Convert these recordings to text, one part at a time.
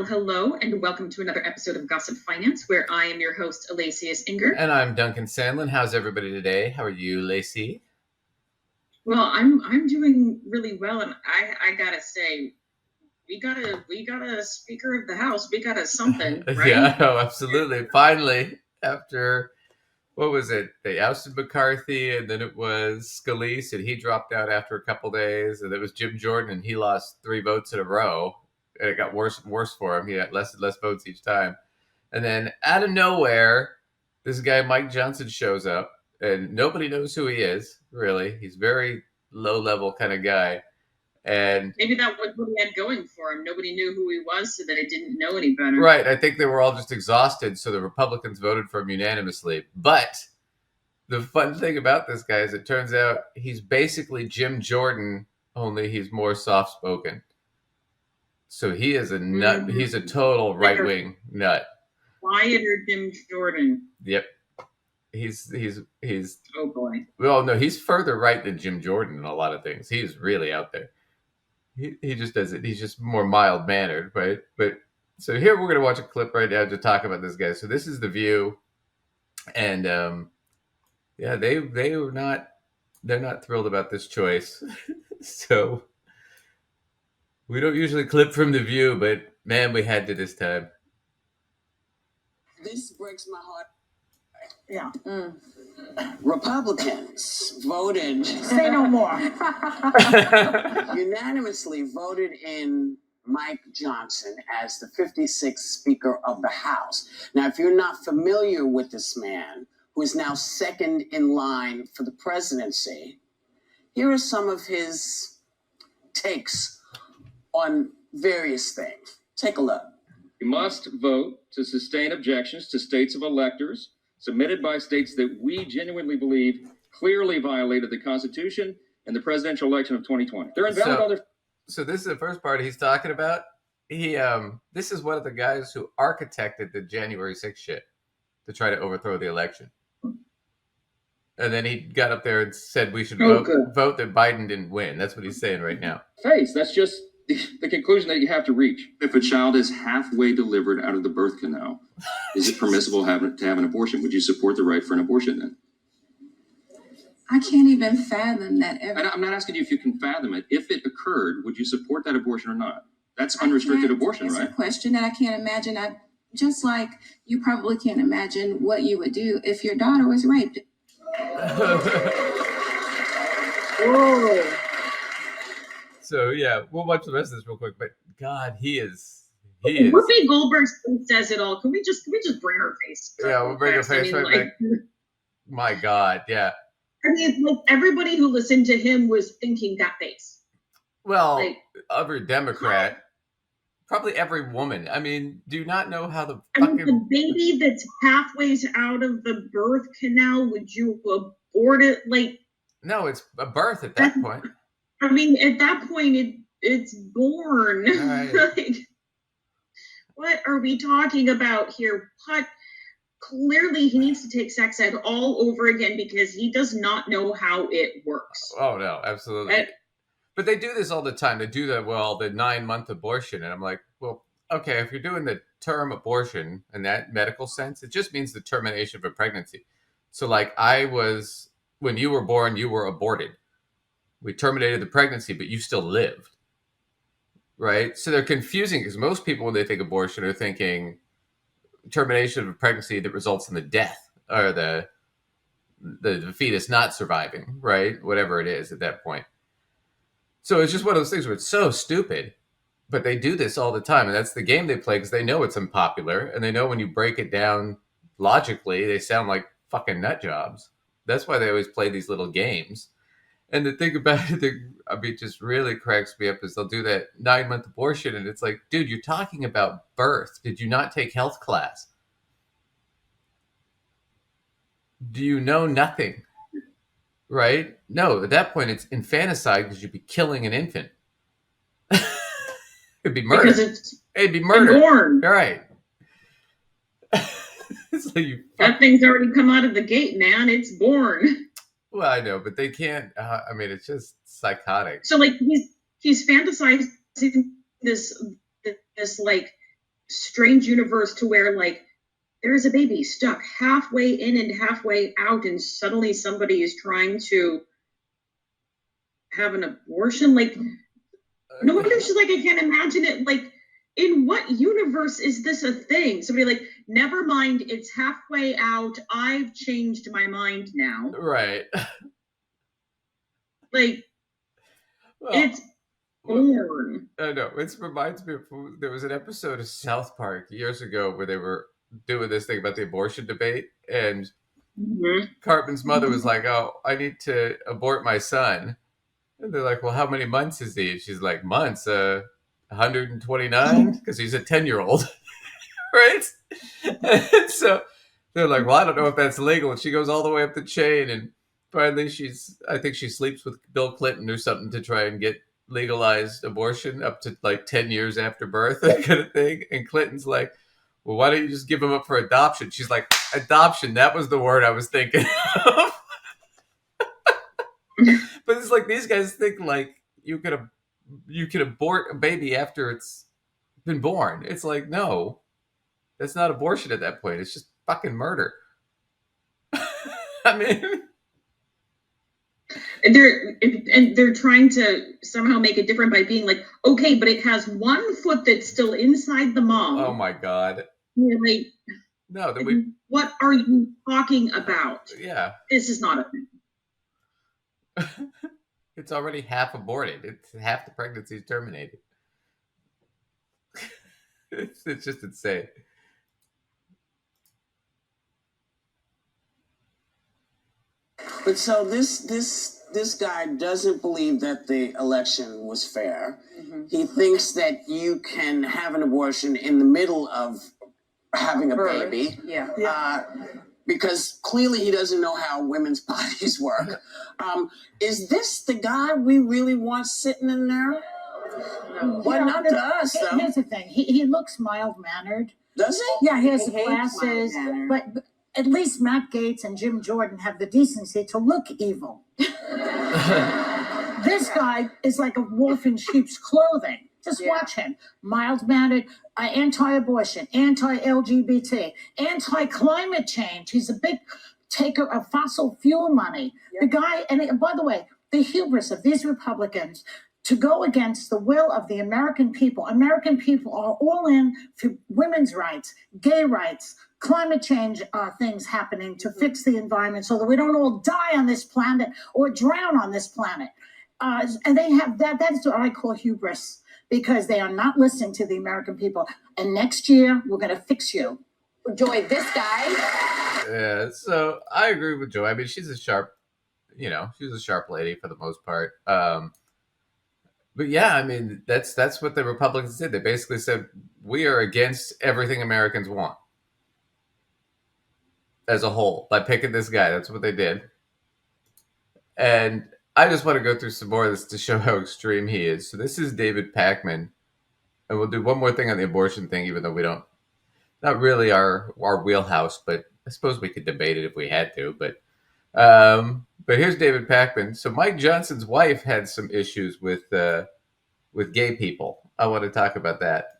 Hello, and welcome to another episode of Gossip Finance, where I am your host, Alacius Inger. And I'm Duncan Sandlin. How's everybody today? How are you, Lacey? Well, I'm doing really well, and I gotta say, we got a Speaker of the House. We got a something, right? Yeah, absolutely. Finally, after, what was it? They ousted McCarthy, and then it was Scalise, and he dropped out after a couple days, and it was Jim Jordan, and he lost 3 votes in a row, and it got worse and worse for him. He had less and less votes each time. And then out of nowhere, this guy Mike Johnson shows up, and nobody knows who he is, really. He's very low-level kind of guy. And maybe that was what he had going for him. Nobody knew who he was, so that they didn't know any better. Right. I think they were all just exhausted, so the Republicans voted for him unanimously. But the fun thing about this guy is it turns out he's basically Jim Jordan, only he's more soft-spoken. So he is a nut. Mm-hmm. He's a total right-wing nut. Quieter Jim Jordan. Yep. He's oh boy. Well, no, he's further right than Jim Jordan in a lot of things. He's really out there. He just does it. He's just more mild-mannered, right? But so here we're going to watch a clip right now to talk about this guy. So this is The View, and yeah, they're not thrilled about this choice. So we don't usually clip from The View, but man, we had to this time. This breaks my heart. Yeah. Republicans voted. Say no more. Unanimously voted in Mike Johnson as the 56th Speaker of the House. Now, if you're not familiar with this man, who is now second in line for the presidency, here are some of his takes on various things. Take a look. You must vote to sustain objections to states of electors submitted by states that we genuinely believe clearly violated the Constitution and the presidential election of 2020. They're invalid. So this is the first part he's talking about. This is one of the guys who architected the January 6th shit to try to overthrow the election. And then he got up there and said we should vote that Biden didn't win. That's what he's saying right now. That's just the conclusion that you have to reach. If a child is halfway delivered out of the birth canal, is it permissible to have an abortion? Would you support the right for an abortion then? I can't even fathom that ever. I'm not asking you if you can fathom it. If it occurred, would you support that abortion or not? That's unrestricted abortion, right? It's a question that I can't imagine. Just like you probably can't imagine what you would do if your daughter was raped. Whoa. So yeah, we'll watch the rest of this real quick. But God, he is. Whoopi Goldberg says it all. Can we just bring her face? Yeah, we'll bring her face right back. My God, yeah. I mean, like everybody who listened to him was thinking that face. Well, every Democrat, probably every woman. I mean, do you not know how the the baby that's halfway out of the birth canal, would you abort it? Like, no, it's a birth at that point. I mean, at that point, it's born. Right. Like, what are we talking about here? Clearly, he needs to take sex ed all over again because he does not know how it works. Oh, no, absolutely. But they do this all the time. They do the 9-month abortion. And I'm like, well, okay, if you're doing the term abortion in that medical sense, it just means the termination of a pregnancy. So like when you were born, you were aborted. We terminated the pregnancy, but you still lived. Right? So they're confusing because most people, when they think abortion, are thinking termination of a pregnancy that results in the death or the fetus not surviving, right? Whatever it is at that point. So it's just one of those things where it's so stupid, but they do this all the time. And that's the game they play because they know it's unpopular. And they know when you break it down logically, they sound like fucking nut jobs. That's why they always play these little games. And the thing about it that just really cracks me up is they'll do that 9-month abortion. And it's like, dude, you're talking about birth. Did you not take health class? Do you know nothing? Right? No, at that point, it's infanticide because you'd be killing an infant. It'd be murder. It'd be murder. Born. All right. That thing's already come out of the gate, man. It's born. Well, I know, but they can't. It's just psychotic. So, like, he's fantasizing this like strange universe to where like there is a baby stuck halfway in and halfway out, and suddenly somebody is trying to have an abortion. Like, no wonder she's like, I can't imagine it. Like, in what universe is this a thing? Somebody like, never mind, it's halfway out. I've changed my mind now. Right. Like, Well, it's born. I know. It reminds me of, there was an episode of South Park years ago where they were doing this thing about the abortion debate, and Cartman's mother was like, "Oh, I need to abort my son." And they're like, "Well, how many months is he?" And she's like, "Months, 129, because he's a 10-year-old." Right? And so they're like, "Well, I don't know if that's legal." And she goes all the way up the chain, and finally I think she sleeps with Bill Clinton or something to try and get legalized abortion up to like 10 years after birth, that kind of thing. And Clinton's like, "Well, why don't you just give him up for adoption?" She's like, "Adoption, that was the word I was thinking of." But it's like these guys think like you can abort a baby after it's been born. It's like, no, that's not abortion at that point. It's just fucking murder. I mean, they're trying to somehow make it different by being like, okay, but it has one foot that's still inside the mom. oh my God. Like, No, then what are you talking about? Yeah. This is not a thing. It's already half aborted. It's half the pregnancy is terminated. It's just insane. But so this guy doesn't believe that the election was fair. He thinks that you can have an abortion in the middle of having a baby. Yeah. Because clearly he doesn't know how women's bodies work. Is this the guy we really want sitting in there? Well, not to us, though. Here's the thing. He looks mild-mannered. Does he? Yeah, he has He the hates glasses. mild-mannered. But at least Matt Gaetz and Jim Jordan have the decency to look evil. This guy is like a wolf in sheep's clothing. Just watch him. Mild-mannered, anti-abortion, anti-LGBT, anti-climate change. He's a big taker of fossil fuel money. The guy, and by the way, the hubris of these Republicans to go against the will of the American people. American people are all in for women's rights, gay rights, climate change things happening to fix the environment so that we don't all die on this planet or drown on this planet. And they have that is what I call hubris, because they are not listening to the American people. And next year, we're going to fix you. Joy, this guy. Yeah, so I agree with Joy. I mean, she's a sharp lady for the most part. But yeah, I mean, that's what the Republicans did. They basically said, we are against everything Americans want as a whole by picking this guy. That's what they did. And I just want to go through some more of this to show how extreme he is. So this is David Pakman. And we'll do one more thing on the abortion thing, even though we don't, not really our wheelhouse, but I suppose we could debate it if we had to. But here's David Pakman. So Mike Johnson's wife had some issues with gay people. I want to talk about that.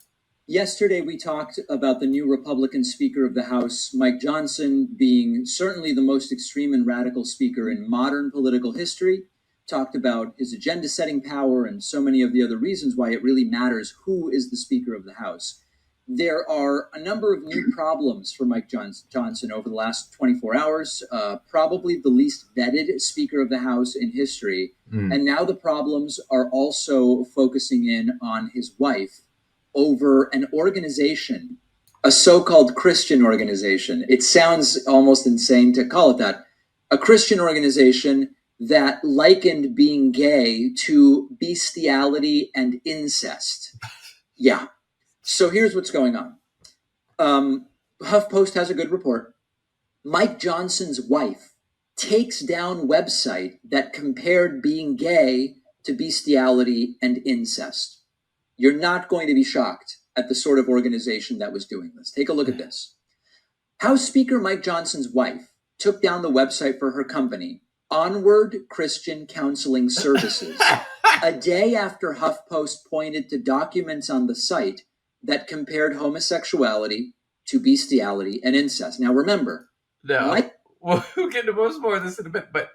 Yesterday, we talked about the new Republican Speaker of the House, Mike Johnson, being certainly the most extreme and radical speaker in modern political history. Talked about his agenda-setting power and so many of the other reasons why it really matters who is the Speaker of the House. There are a number of new problems for Mike Johnson over the last 24 hours, probably the least vetted Speaker of the House in history. And now the problems are also focusing in on his wife over an organization, a so-called Christian organization. It sounds almost insane to call it that. A Christian organization that likened being gay to bestiality and incest. Yeah. So here's what's going on. HuffPost has a good report. Mike Johnson's wife takes down website that compared being gay to bestiality and incest. You're not going to be shocked at the sort of organization that was doing this. Take a look at this. House Speaker Mike Johnson's wife took down the website for her company, Onward Christian Counseling Services, a day after HuffPost pointed to documents on the site that compared homosexuality to bestiality and incest. Now remember, No, we'll get into most more of this in a bit, but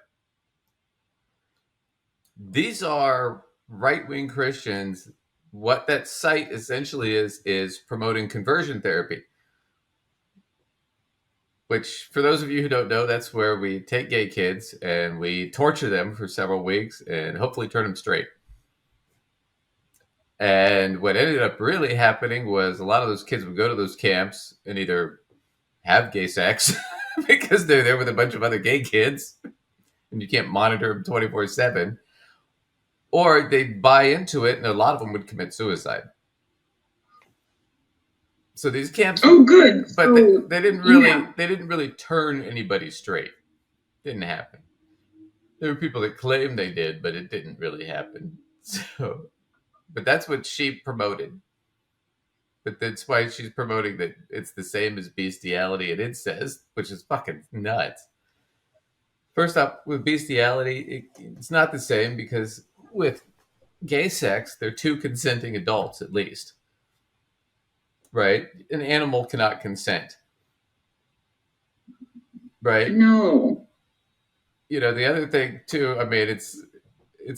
these are right-wing Christians. What that site essentially is promoting conversion therapy, which, for those of you who don't know, that's where we take gay kids and we torture them for several weeks and hopefully turn them straight. And what ended up really happening was a lot of those kids would go to those camps and either have gay sex because they're there with a bunch of other gay kids and you can't monitor them 24/7, or they'd buy into it and a lot of them would commit suicide. So these camps, Oh, good. but So, they didn't really turn anybody straight. Didn't happen. There were people that claimed they did, but it didn't really happen. So, but that's what she promoted. But that's why she's promoting that it's the same as bestiality and incest, which is fucking nuts. First up, with bestiality, it's not the same because with gay sex, they're two consenting adults at least. Right? An animal cannot consent. Right? no. You know, the other thing too, I mean, it's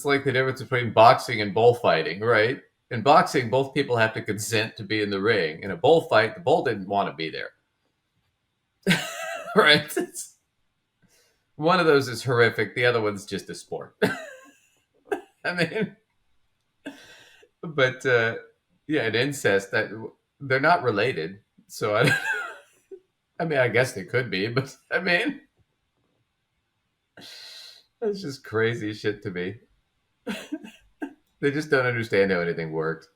like the difference between boxing and bullfighting, right? In boxing, both people have to consent to be in the ring. In a bullfight, the bull didn't want to be there. Right? One of those is horrific. The other one's just a sport. I mean, but yeah, and incest, that they're not related. So I mean, I guess they could be, but I mean, that's just crazy shit to me. They just don't understand how anything works.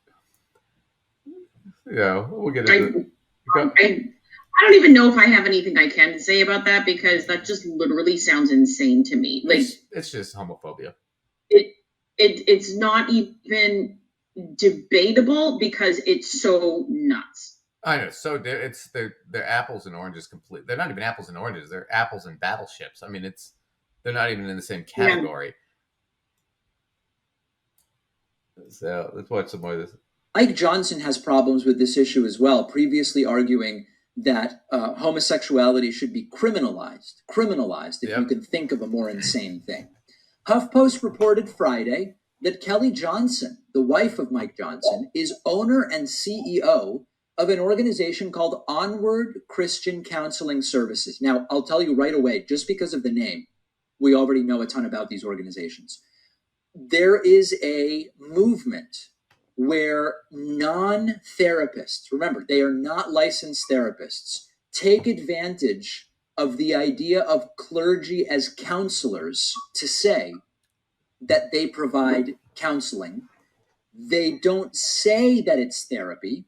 You know, we'll get into I don't even know if I have anything I can say about that because that just literally sounds insane to me. Like it's just homophobia. It's not even debatable because it's so nuts. I know. So they're apples and oranges complete. They're not even apples and oranges. They're apples and battleships. I mean, they're not even in the same category. Yeah. So let's watch some more of this. Ike Johnson has problems with this issue as well, previously arguing that homosexuality should be criminalized if you can think of a more insane thing. HuffPost reported Friday that Kelly Johnson, the wife of Mike Johnson, is owner and CEO of an organization called Onward Christian Counseling Services. Now, I'll tell you right away, just because of the name, we already know a ton about these organizations. There is a movement where non-therapists, remember, they are not licensed therapists, take advantage of the idea of clergy as counselors to say that they provide counseling. They don't say that it's therapy,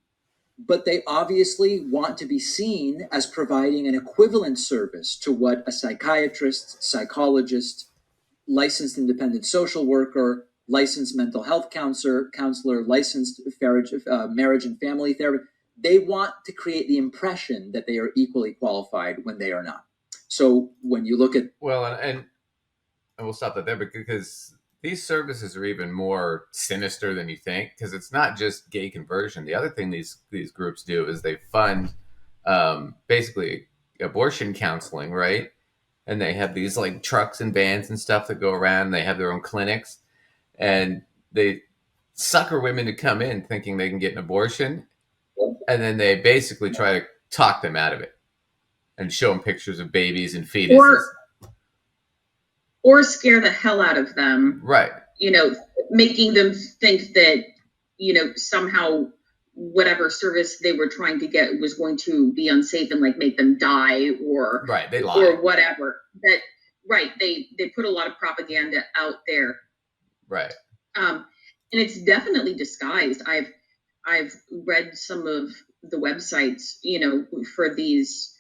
but they obviously want to be seen as providing an equivalent service to what a psychiatrist, psychologist, licensed independent social worker, licensed mental health counselor, licensed marriage and family therapist. They want to create the impression that they are equally qualified when they are not. So when you look at... Well, and we'll stop that there because these services are even more sinister than you think because it's not just gay conversion. The other thing these groups do is they fund basically abortion counseling, right? And they have these like trucks and vans and stuff that go around. And they have their own clinics. And they sucker women to come in thinking they can get an abortion. And then they basically try to talk them out of it and show them pictures of babies and fetuses. Or scare the hell out of them. Right. You know, making them think that, you know, somehow whatever service they were trying to get was going to be unsafe and like make them die or right. They lie. Or whatever. That right. They put a lot of propaganda out there. Right. And it's definitely disguised. I've read some of the websites, you know, for these,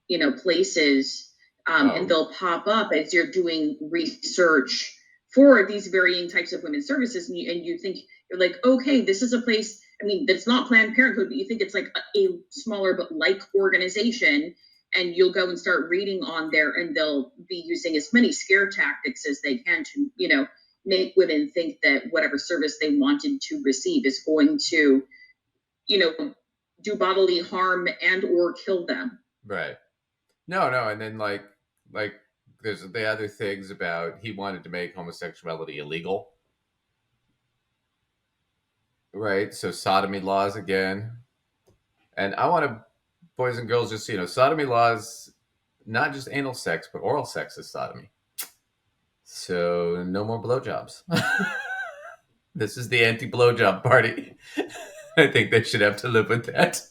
you know, places, and they'll pop up as you're doing research for these varying types of women's services. And you think, you're like, okay, this is a place, I mean, that's not Planned Parenthood, but you think it's like a smaller but like organization. And you'll go and start reading on there and they'll be using as many scare tactics as they can to, you know, make women think that whatever service they wanted to receive is going to do bodily harm and or kill them. Right. No, and then like there's the other things about he wanted to make homosexuality illegal. Right? So sodomy laws again. And I want to, boys and girls, just sodomy laws, not just anal sex, but oral sex is sodomy. So no more blowjobs. This is the anti-blowjob party. I think they should have to live with that.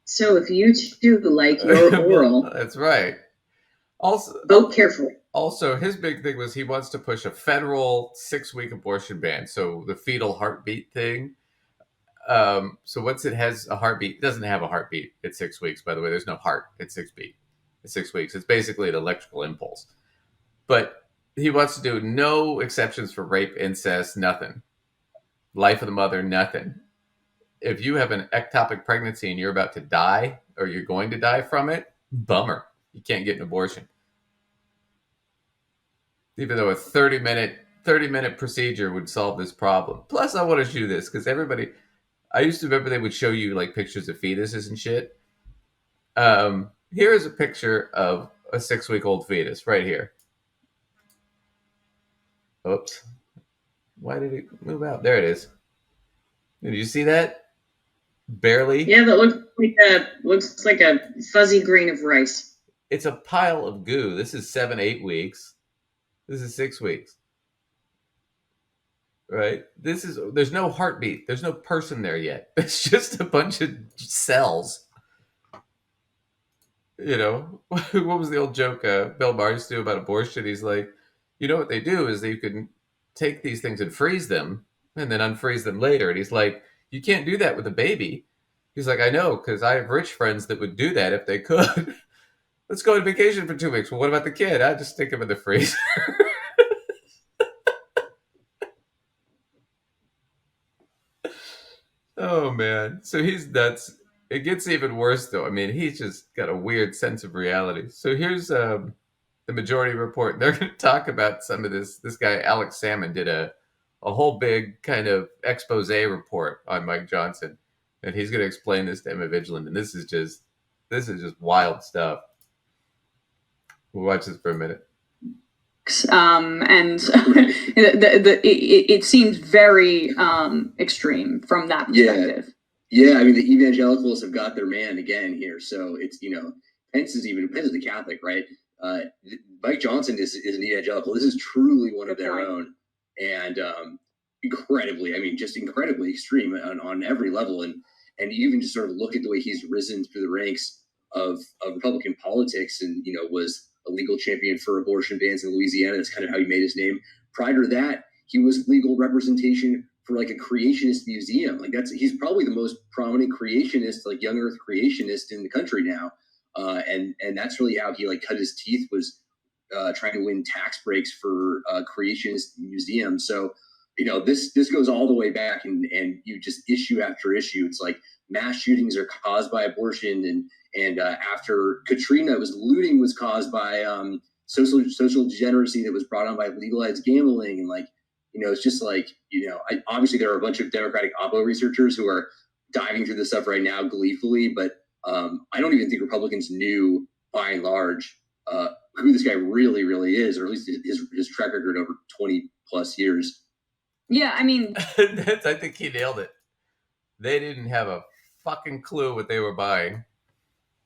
So if you two like your oral, that's right. Also, vote carefully. Also, his big thing was he wants to push a federal 6-week abortion ban. So the fetal heartbeat thing. So once it has a heartbeat, it doesn't have a heartbeat at 6 weeks. By the way, there's no heart at 6 weeks. It's basically an electrical impulse. But he wants to do no exceptions for rape, incest, nothing. Life of the mother, nothing. If you have an ectopic pregnancy and you're about to die or you're going to die from it, bummer. You can't get an abortion. Even though a 30-minute procedure would solve this problem. Plus, I want to do this because I used to remember they would show you like pictures of fetuses and shit. Here is a picture of a 6-week-old fetus right here. Oops. Why did it move out? There it is. Did you see that? Barely. Yeah, that looks like a fuzzy grain of rice. It's a pile of goo. This is 7-8 weeks. This is 6 weeks. Right? There's no heartbeat. There's no person there yet. It's just a bunch of cells. What was the old joke Bill Maher used to do about abortion? He's like, what they do is you can take these things and freeze them and then unfreeze them later. And he's like, you can't do that with a baby. He's like, I know, because I have rich friends that would do that if they could. Let's go on vacation for 2 weeks. Well, what about the kid? I just stick him in the freezer. Oh, man. So he's nuts. It gets even worse, though. I mean, he's just got a weird sense of reality. So here's the Majority Report. They're going to talk about some of this. This guy, Alex Salmon, did a whole big kind of expose report on Mike Johnson. And he's going to explain this to Emma Vigilant. And this is just wild stuff. We'll watch this for a minute. And it seems very extreme from that perspective. Yeah, I mean, the evangelicals have got their man again here. So it's, Pence is the Catholic, right? Mike Johnson is an evangelical. This is truly one of their own. And incredibly extreme on every level. And you even just sort of look at the way he's risen through the ranks of Republican politics and, was a legal champion for abortion bans in Louisiana. That's kind of how he made his name. Prior to that, he was legal representation for like a creationist museum. Like he's probably the most prominent creationist, like young earth creationist in the country now. And that's really how he like cut his teeth, was trying to win tax breaks for creationist museums. So, this goes all the way back, and you just issue after issue. It's like mass shootings are caused by abortion, and after Katrina, looting was caused by social degeneracy that was brought on by legalized gambling, and it's just obviously there are a bunch of Democratic Oppo researchers who are diving through this stuff right now gleefully, but I don't even think Republicans knew by and large who this guy really, really is, or at least his track record over 20 plus years. Yeah, I mean, I think he nailed it. They didn't have a fucking clue what they were buying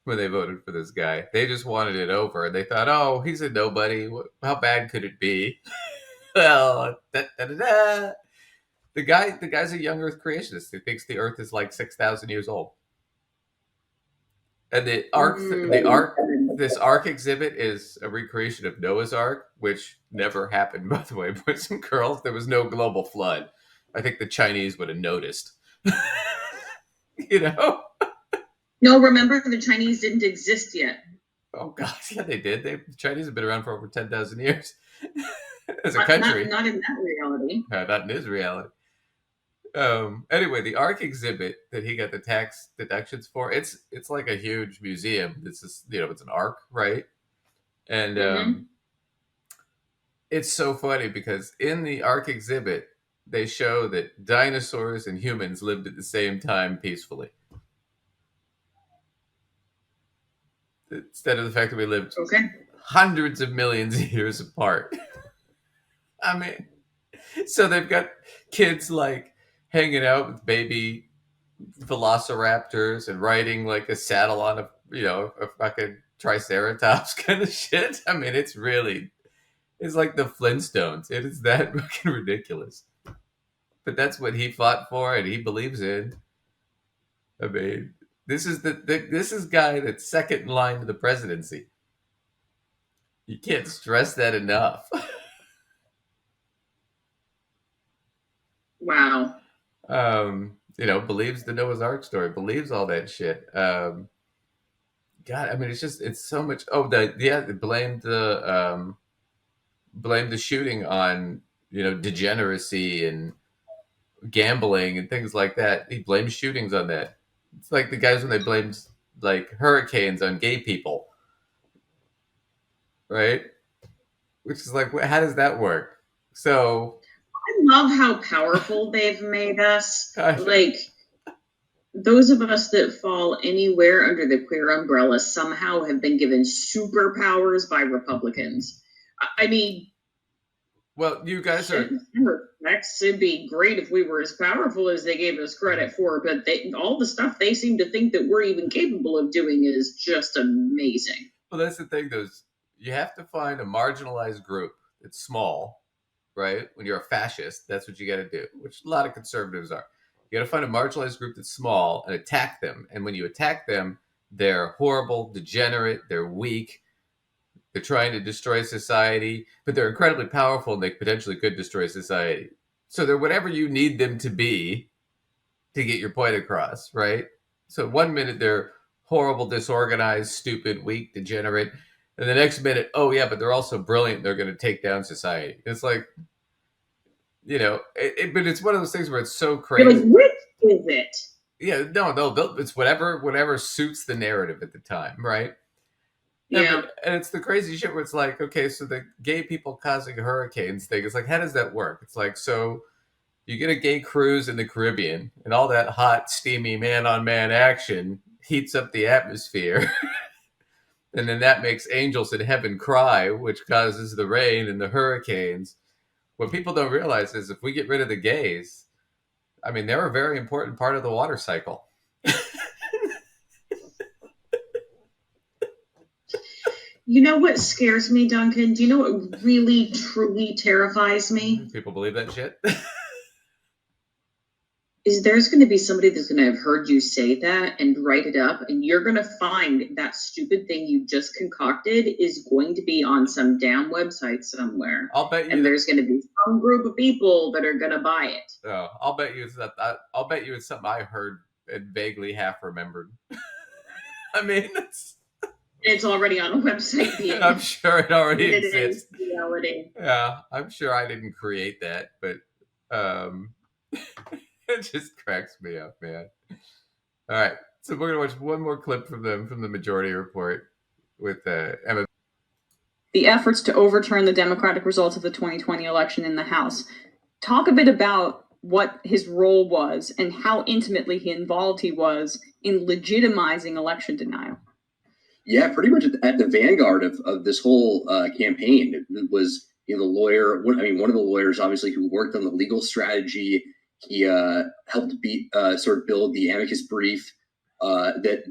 when they voted for this guy. They just wanted it over. They thought, oh, he's a nobody. How bad could it be? Well, the guy's a young Earth creationist. He thinks the Earth is like 6,000 years old. And this Ark exhibit is a recreation of Noah's Ark, which never happened, by the way, boys and girls. There was no global flood. I think the Chinese would have noticed. No, remember, the Chinese didn't exist yet. Oh, God. Yeah, they did. The Chinese have been around for over 10,000 years as a country. Not in that reality. Not in his reality. Anyway, the Ark exhibit that he got the tax deductions for, it's like a huge museum. It's just, it's an Ark, right? And it's so funny because in the Ark exhibit, they show that dinosaurs and humans lived at the same time peacefully. Instead of the fact that we lived hundreds of millions of years apart. I mean, so they've got kids like hanging out with baby velociraptors and riding like a saddle on a fucking triceratops kind of shit. I mean, it's like the Flintstones. It is that fucking ridiculous. But that's what he fought for and he believes in. I mean, this is this is guy that's second in line to the presidency. You can't stress that enough. Wow. Believes the Noah's Ark story, believes all that shit. God, I mean, it's so much. Oh, blamed the shooting on, degeneracy and gambling and things like that. He blames shootings on that. It's like the guys when they blamed like hurricanes on gay people, right? Which is like, how does that work? So I love how powerful they've made us. Like, those of us that fall anywhere under the queer umbrella somehow have been given superpowers by Republicans. I mean, well, you guys are. It'd be great if we were as powerful as they gave us credit for, but all the stuff they seem to think that we're even capable of doing is just amazing. Well, that's the thing, though. You have to find a marginalized group that's small, right? When you're a fascist, that's what you got to do, which a lot of conservatives are. You got to find a marginalized group that's small and attack them. And when you attack them, they're horrible, degenerate, they're weak. They're trying to destroy society, but they're incredibly powerful and they potentially could destroy society. So they're whatever you need them to be to get your point across, right? So 1 minute they're horrible, disorganized, stupid, weak, degenerate. And the next minute, oh yeah, but they're also brilliant. They're going to take down society. It's like, but it's one of those things where it's so crazy. You're like, which is it? Yeah, no, it's whatever suits the narrative at the time, right? Yeah. And it's the crazy shit where it's like, okay, so the gay people causing hurricanes thing, it's like, how does that work? It's like, so you get a gay cruise in the Caribbean and all that hot, steamy man-on-man action heats up the atmosphere. And then that makes angels in heaven cry, which causes the rain and the hurricanes. What people don't realize is if we get rid of the gays, I mean, they're a very important part of the water cycle. You know what scares me, Duncan? Do you know what really, truly terrifies me? People believe that shit? Is there's going to be somebody that's going to have heard you say that and write it up, and you're going to find that stupid thing you just concocted is going to be on some damn website somewhere. I'll bet you. And there's going to be some group of people that are going to buy it. Oh, I'll bet you it's something I heard and vaguely half remembered. I mean, it's already on a website. I'm sure it already exists. Reality. Yeah, I'm sure I didn't create that, but it just cracks me up, man. All right, so we're gonna watch one more clip from the Majority Report with Emma. The efforts to overturn the Democratic results of the 2020 election in the House. Talk a bit about what his role was and how intimately involved he was in legitimizing election denial. Yeah, pretty much at the vanguard of this whole campaign. It was the lawyer. One of the lawyers, obviously, who worked on the legal strategy. He helped sort of build the amicus brief that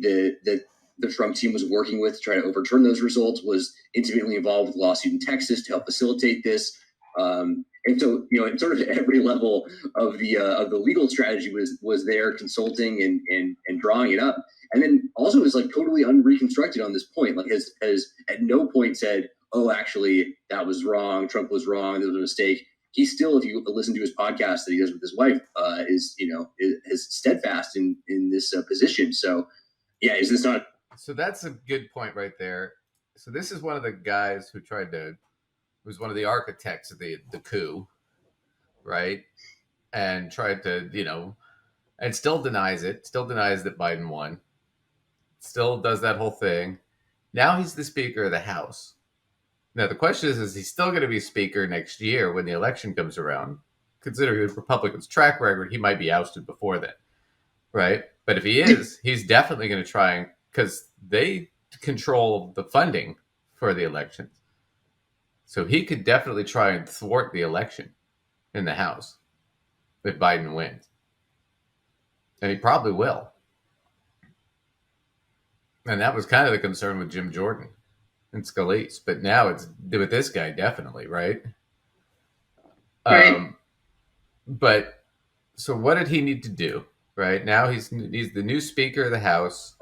the Trump team was working with to try to overturn those results. Was intimately involved with the lawsuit in Texas to help facilitate this. And so, at sort of every level of the legal strategy was there consulting and drawing it up. And then also is like totally unreconstructed on this point. Like has at no point said, "Oh, actually, that was wrong. Trump was wrong. There was a mistake." He still, if you listen to his podcast that he does with his wife, is steadfast in this position. So, yeah, is this not? So that's a good point right there. So this is one of the guys who was one of the architects of the coup, right? And tried to, and still denies that Biden won. Still does that whole thing. Now he's the Speaker of the House. Now the question is he still going to be Speaker next year when the election comes around? considering the Republicans' track record, he might be ousted before then, right? But if he is, he's definitely going to try, because they control the funding for the elections. So he could definitely try and thwart the election in the House if Biden wins. And he probably will. And that was kind of the concern with Jim Jordan and Scalise. But now it's with this guy, definitely, right? Right. But so what did he need to do? Right now, he's the new Speaker of the House.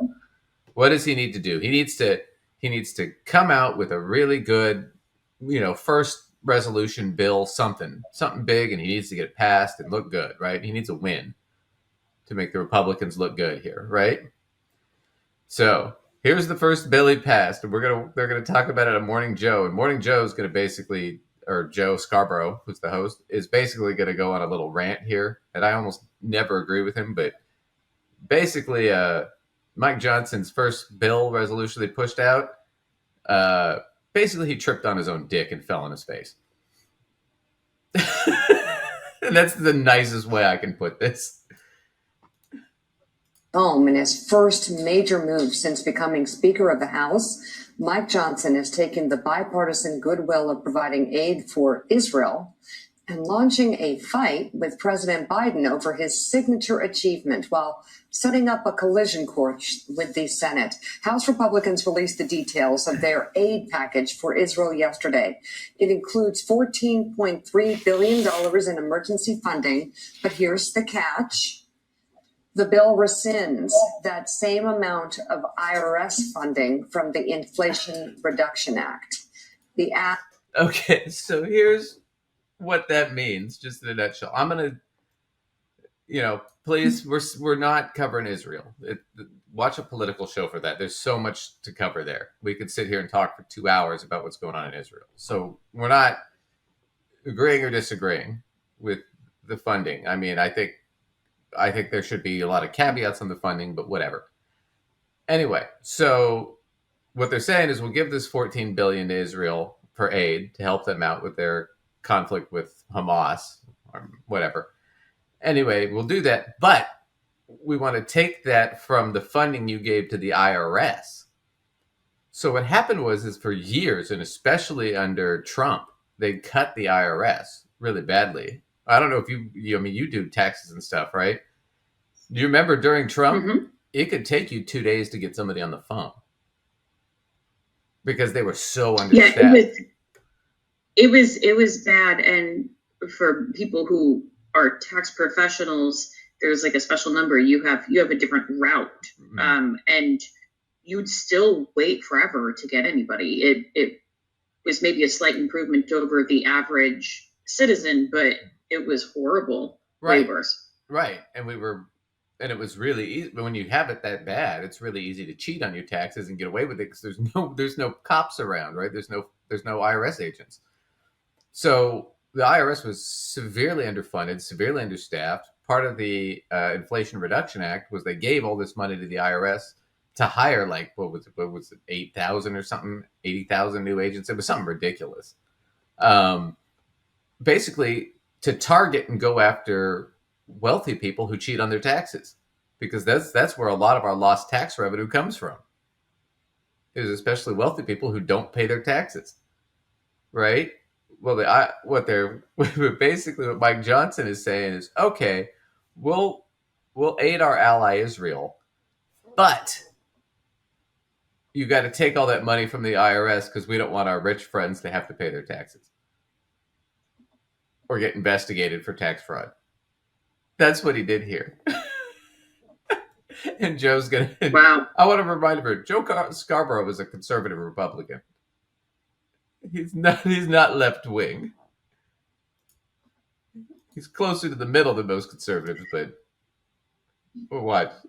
What does he need to do? He needs to come out with a really good, first resolution bill, something big, and he needs to get it passed and look good, right? He needs a win to make the Republicans look good here, right? So here's the first bill he passed, and they're gonna talk about it on Morning Joe, and Morning Joe is gonna basically, or Joe Scarborough, who's the host, is basically gonna go on a little rant here, and I almost never agree with him, but basically, Mike Johnson's first bill resolution they pushed out, basically he tripped on his own dick and fell on his face. And that's the nicest way I can put this. Home in his first major move since becoming Speaker of the House, Mike Johnson has taken the bipartisan goodwill of providing aid for Israel and launching a fight with President Biden over his signature achievement while setting up a collision course with the Senate. House Republicans released the details of their aid package for Israel yesterday. It includes $14.3 billion in emergency funding, but here's the catch. The bill rescinds that same amount of IRS funding from the Inflation Reduction Act. The act. Okay, so here's what that means, just in a nutshell. I'm gonna, please, we're not covering Israel. Watch a political show for that. There's so much to cover there. We could sit here and talk for 2 hours about what's going on in Israel. So we're not agreeing or disagreeing with the funding. I mean, I think there should be a lot of caveats on the funding, but whatever. Anyway, so what they're saying is we'll give this $14 billion to Israel for aid to help them out with their conflict with Hamas or whatever. Anyway, we'll do that, but we want to take that from the funding you gave to the IRS. So what happened is for years, and especially under Trump, they cut the IRS really badly. I don't know if you do taxes and stuff, right? Do you remember during Trump, It could take you 2 days to get somebody on the phone because they were so understaffed. Yeah, it was bad. And for people who are tax professionals, there's like a special number. You have a different route, and you'd still wait forever to get anybody. It was maybe a slight improvement over the average citizen, but it was horrible. Right. Way worse. Right. And it was really easy. But when you have it that bad, it's really easy to cheat on your taxes and get away with it because there's no cops around, right? There's no IRS agents. So the IRS was severely underfunded, severely understaffed. Part of the Inflation Reduction Act was they gave all this money to the IRS to hire what was it 8,000 or something, 80,000 new agents. It was something ridiculous. Basically to target and go after wealthy people who cheat on their taxes, because that's where a lot of our lost tax revenue comes from. Is especially wealthy people who don't pay their taxes, right? Well, what Mike Johnson is saying is, okay, we'll aid our ally Israel, but you got to take all that money from the IRS because we don't want our rich friends to have to pay their taxes or get investigated for tax fraud. That's what he did here. And Joe's going to... Wow. I want to remind her, Joe Scarborough was a conservative Republican. He's not left-wing. He's closer to the middle than most conservatives, but what?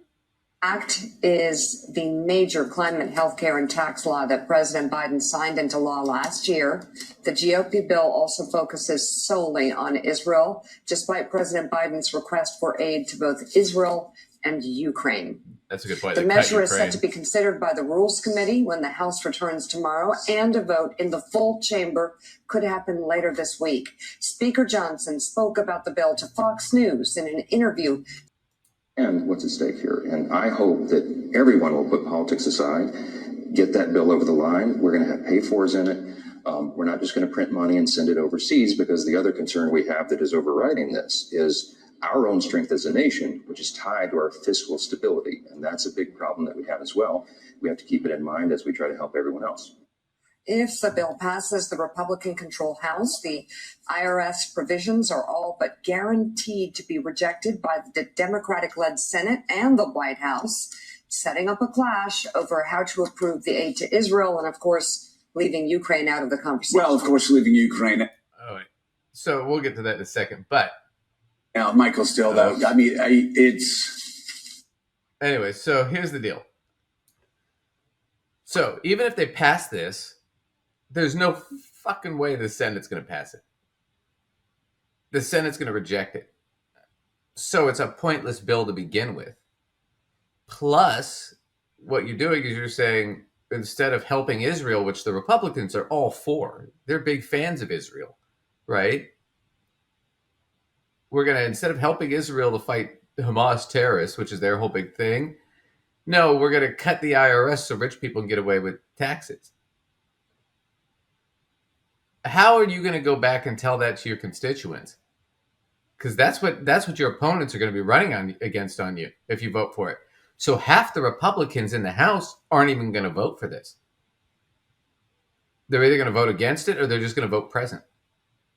Act is the major climate, healthcare, and tax law that President Biden signed into law last year. The GOP bill also focuses solely on Israel, despite President Biden's request for aid to both Israel and Ukraine. That's a good point. The They cut measure is Ukraine. set to be considered by the Rules Committee when the House returns tomorrow, and a vote in the full chamber could happen later this week. Speaker Johnson spoke about the bill to Fox News in an interview. And what's at stake here. And I hope that everyone will put politics aside, get that bill over the line. We're going to have pay-fors in it. We're not just going to print money and send it overseas, because the other concern we have that is overriding this is our own strength as a nation, which is tied to our fiscal stability. And that's a big problem that we have as well. We have to keep it in mind as we try to help everyone else. If the bill passes the Republican-controlled House, the IRS provisions are all but guaranteed to be rejected by the Democratic-led Senate and the White House, setting up a clash over how to approve the aid to Israel and, of course, leaving Ukraine out of the conversation. Well, of course, leaving Ukraine. Oh, so we'll get to that in a second. But now, Michael, still, though, I mean, it's... Anyway, so here's the deal. So even if they pass this, there's no fucking way the Senate's going to pass it. The Senate's going to reject it. So it's a pointless bill to begin with. Plus, what you're doing is you're saying, instead of helping Israel, which the Republicans are all for, they're big fans of Israel, right? We're going to, instead of helping Israel to fight Hamas terrorists, which is their whole big thing, no, we're going to cut the IRS so rich people can get away with taxes. How are you going to go back and tell that to your constituents? Because that's what your opponents are going to be running against you if you vote for it. So half the Republicans in the House aren't even going to vote for this. They're either going to vote against it or they're just going to vote present.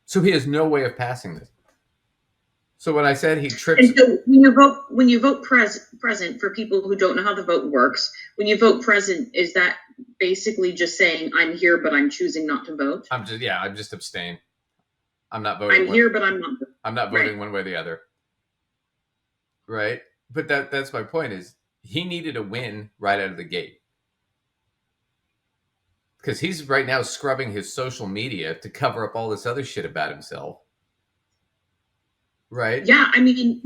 So he has no way of passing this. So when I said he trips... And so when you vote present, for people who don't know how the vote works, when you vote present, is that basically just saying I'm here, but I'm choosing not to vote? I'm just abstain. I'm not voting. I'm here, but I'm not. I'm not voting one way or the other. Right? But that's my point is he needed a win right out of the gate. Because he's right now scrubbing his social media to cover up all this other shit about himself. Right. Yeah, I mean,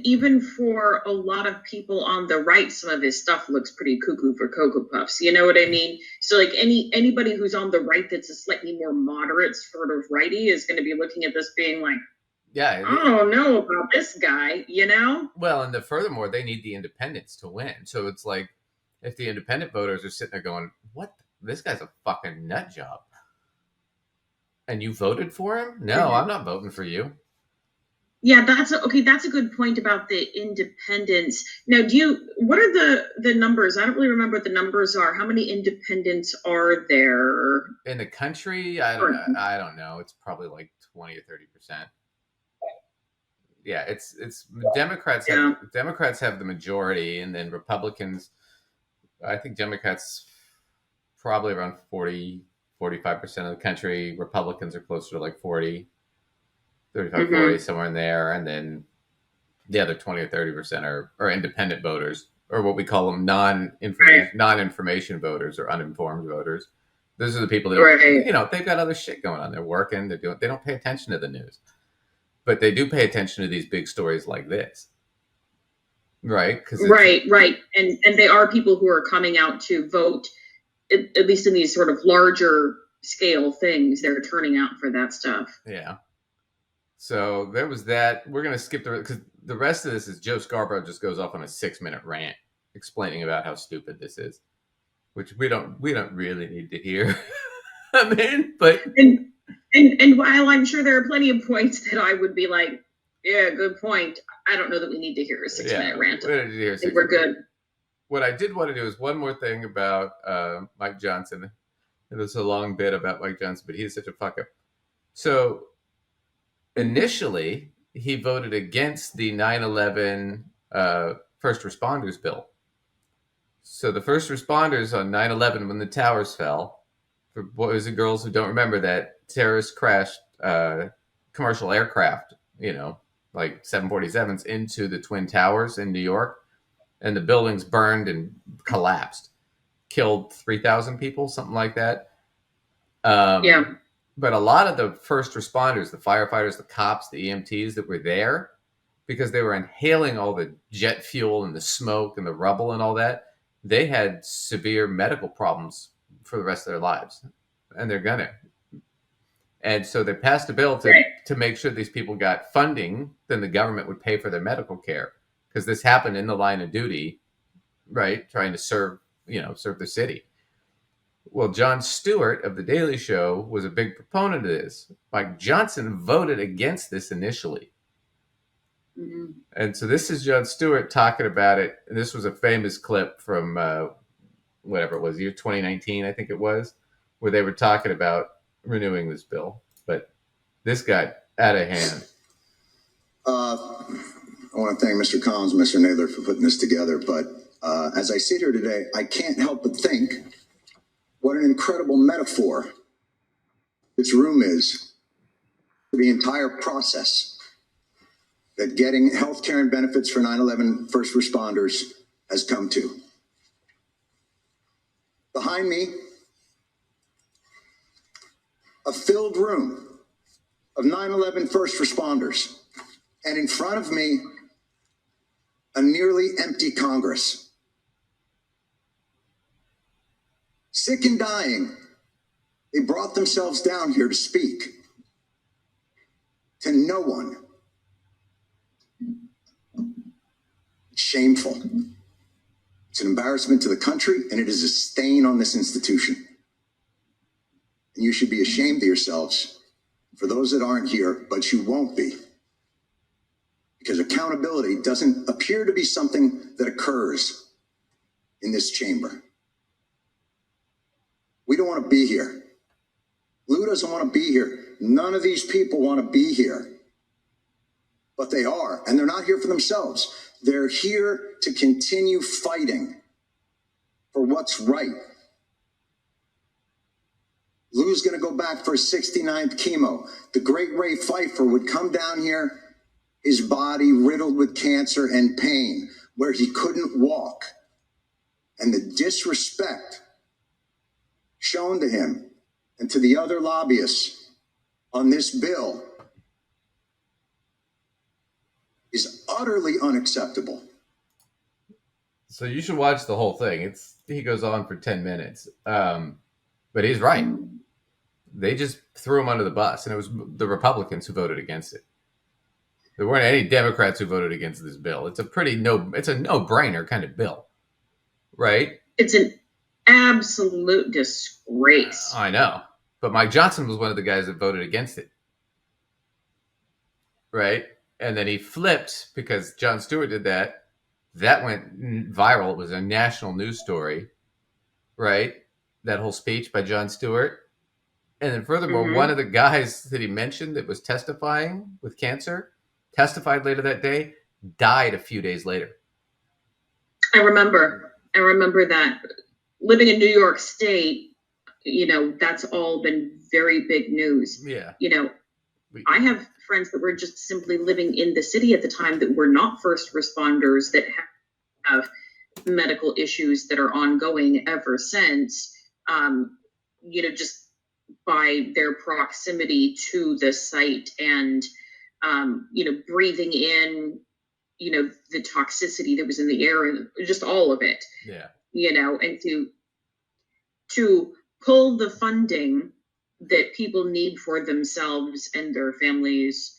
even for a lot of people on the right, some of his stuff looks pretty cuckoo for Cocoa Puffs. You know what I mean? So like anybody who's on the right that's a slightly more moderate sort of righty is going to be looking at this being like, yeah, I don't know about this guy, you know? Well, and furthermore, they need the independents to win. So it's like if the independent voters are sitting there going, "What? This guy's a fucking nut job," and you voted for him? No, I'm not voting for you. Yeah, that's a good point about the independents. Now, what are the numbers? I don't really remember what the numbers are. How many independents are there in the country? I don't know. It's probably like 20 or 30%. Yeah, it's Democrats. Democrats have the majority, and then Republicans. I think Democrats probably around 40, 45% of the country. Republicans are closer to like 40. 35, 40, somewhere in there. And then the other 20 or 30% are independent voters, or what we call them non-information voters or uninformed voters. Those are the people that, they've got other shit going on. They're working, they don't pay attention to the news. But they do pay attention to these big stories like this. Right? Right. And they are people who are coming out to vote, at least in these sort of larger scale things. They're turning out for that stuff. Yeah. So there was that. We're going to skip because the rest of this is Joe Scarborough just goes off on a 6-minute rant explaining about how stupid this is, which we don't really need to hear. I mean, but and while I'm sure there are plenty of points that I would be like, yeah, good point. I don't know that we need to hear a 6-minute rant. I think we're good. What I did want to do is one more thing about Mike Johnson. It was a long bit about Mike Johnson, but he's such a fuck up. So initially, he voted against the 9/11 first responders bill. So the first responders on 9/11, when the towers fell, for boys and girls who don't remember that, terrorists crashed commercial aircraft, like 747s into the Twin Towers in New York, and the buildings burned and collapsed, killed 3,000 people, something like that. Yeah. But a lot of the first responders, the firefighters, the cops, the EMTs that were there, because they were inhaling all the jet fuel and the smoke and the rubble and all that. They had severe medical problems for the rest of their lives, and they're gonna. And so they passed a bill to make sure these people got funding, then the government would pay for their medical care, because this happened in the line of duty, right? Trying to serve the city. Well, Jon Stewart of The Daily Show was a big proponent of this. Mike Johnson voted against this initially. Mm-hmm. And so this is Jon Stewart talking about it. And this was a famous clip from whatever it was, year 2019, I think it was, where they were talking about renewing this bill. But this got out of hand. I want to thank Mr. Collins and Mr. Naylor for putting this together. But as I sit here today, I can't help but think what an incredible metaphor this room is for the entire process that getting health care and benefits for 9/11 first responders has come to. Behind me, a filled room of 9/11 first responders. And in front of me, a nearly empty Congress. Sick and dying, they brought themselves down here to speak. To no one. It's shameful. It's an embarrassment to the country, and it is a stain on this institution. And you should be ashamed of yourselves for those that aren't here, but you won't be. Because accountability doesn't appear to be something that occurs in this chamber. We don't want to be here. Lou doesn't want to be here. None of these people want to be here. But they are, and they're not here for themselves. They're here to continue fighting for what's right. Lou's going to go back for his 69th chemo. The great Ray Pfeiffer would come down here, his body riddled with cancer and pain, where he couldn't walk. And the disrespect shown to him and to the other lobbyists on this bill is utterly unacceptable. So you should watch the whole thing. He goes on for 10 minutes. But he's right. They just threw him under the bus, and it was the Republicans who voted against it. There weren't any Democrats who voted against this bill. It's a no-brainer kind of bill, right? It's an absolute disgrace. I know. But Mike Johnson was one of the guys that voted against it, right? And then he flipped because Jon Stewart did that. That went viral. It was a national news story, right? That whole speech by Jon Stewart. And then furthermore, one of the guys that he mentioned that was testifying with cancer testified later that day, died a few days later. I remember that. Living in New York State, that's all been very big news. Yeah. I have friends that were just simply living in the city at the time that were not first responders that have medical issues that are ongoing ever since, just by their proximity to the site and, breathing in, the toxicity that was in the air and just all of it. Yeah. And to pull the funding that people need for themselves and their families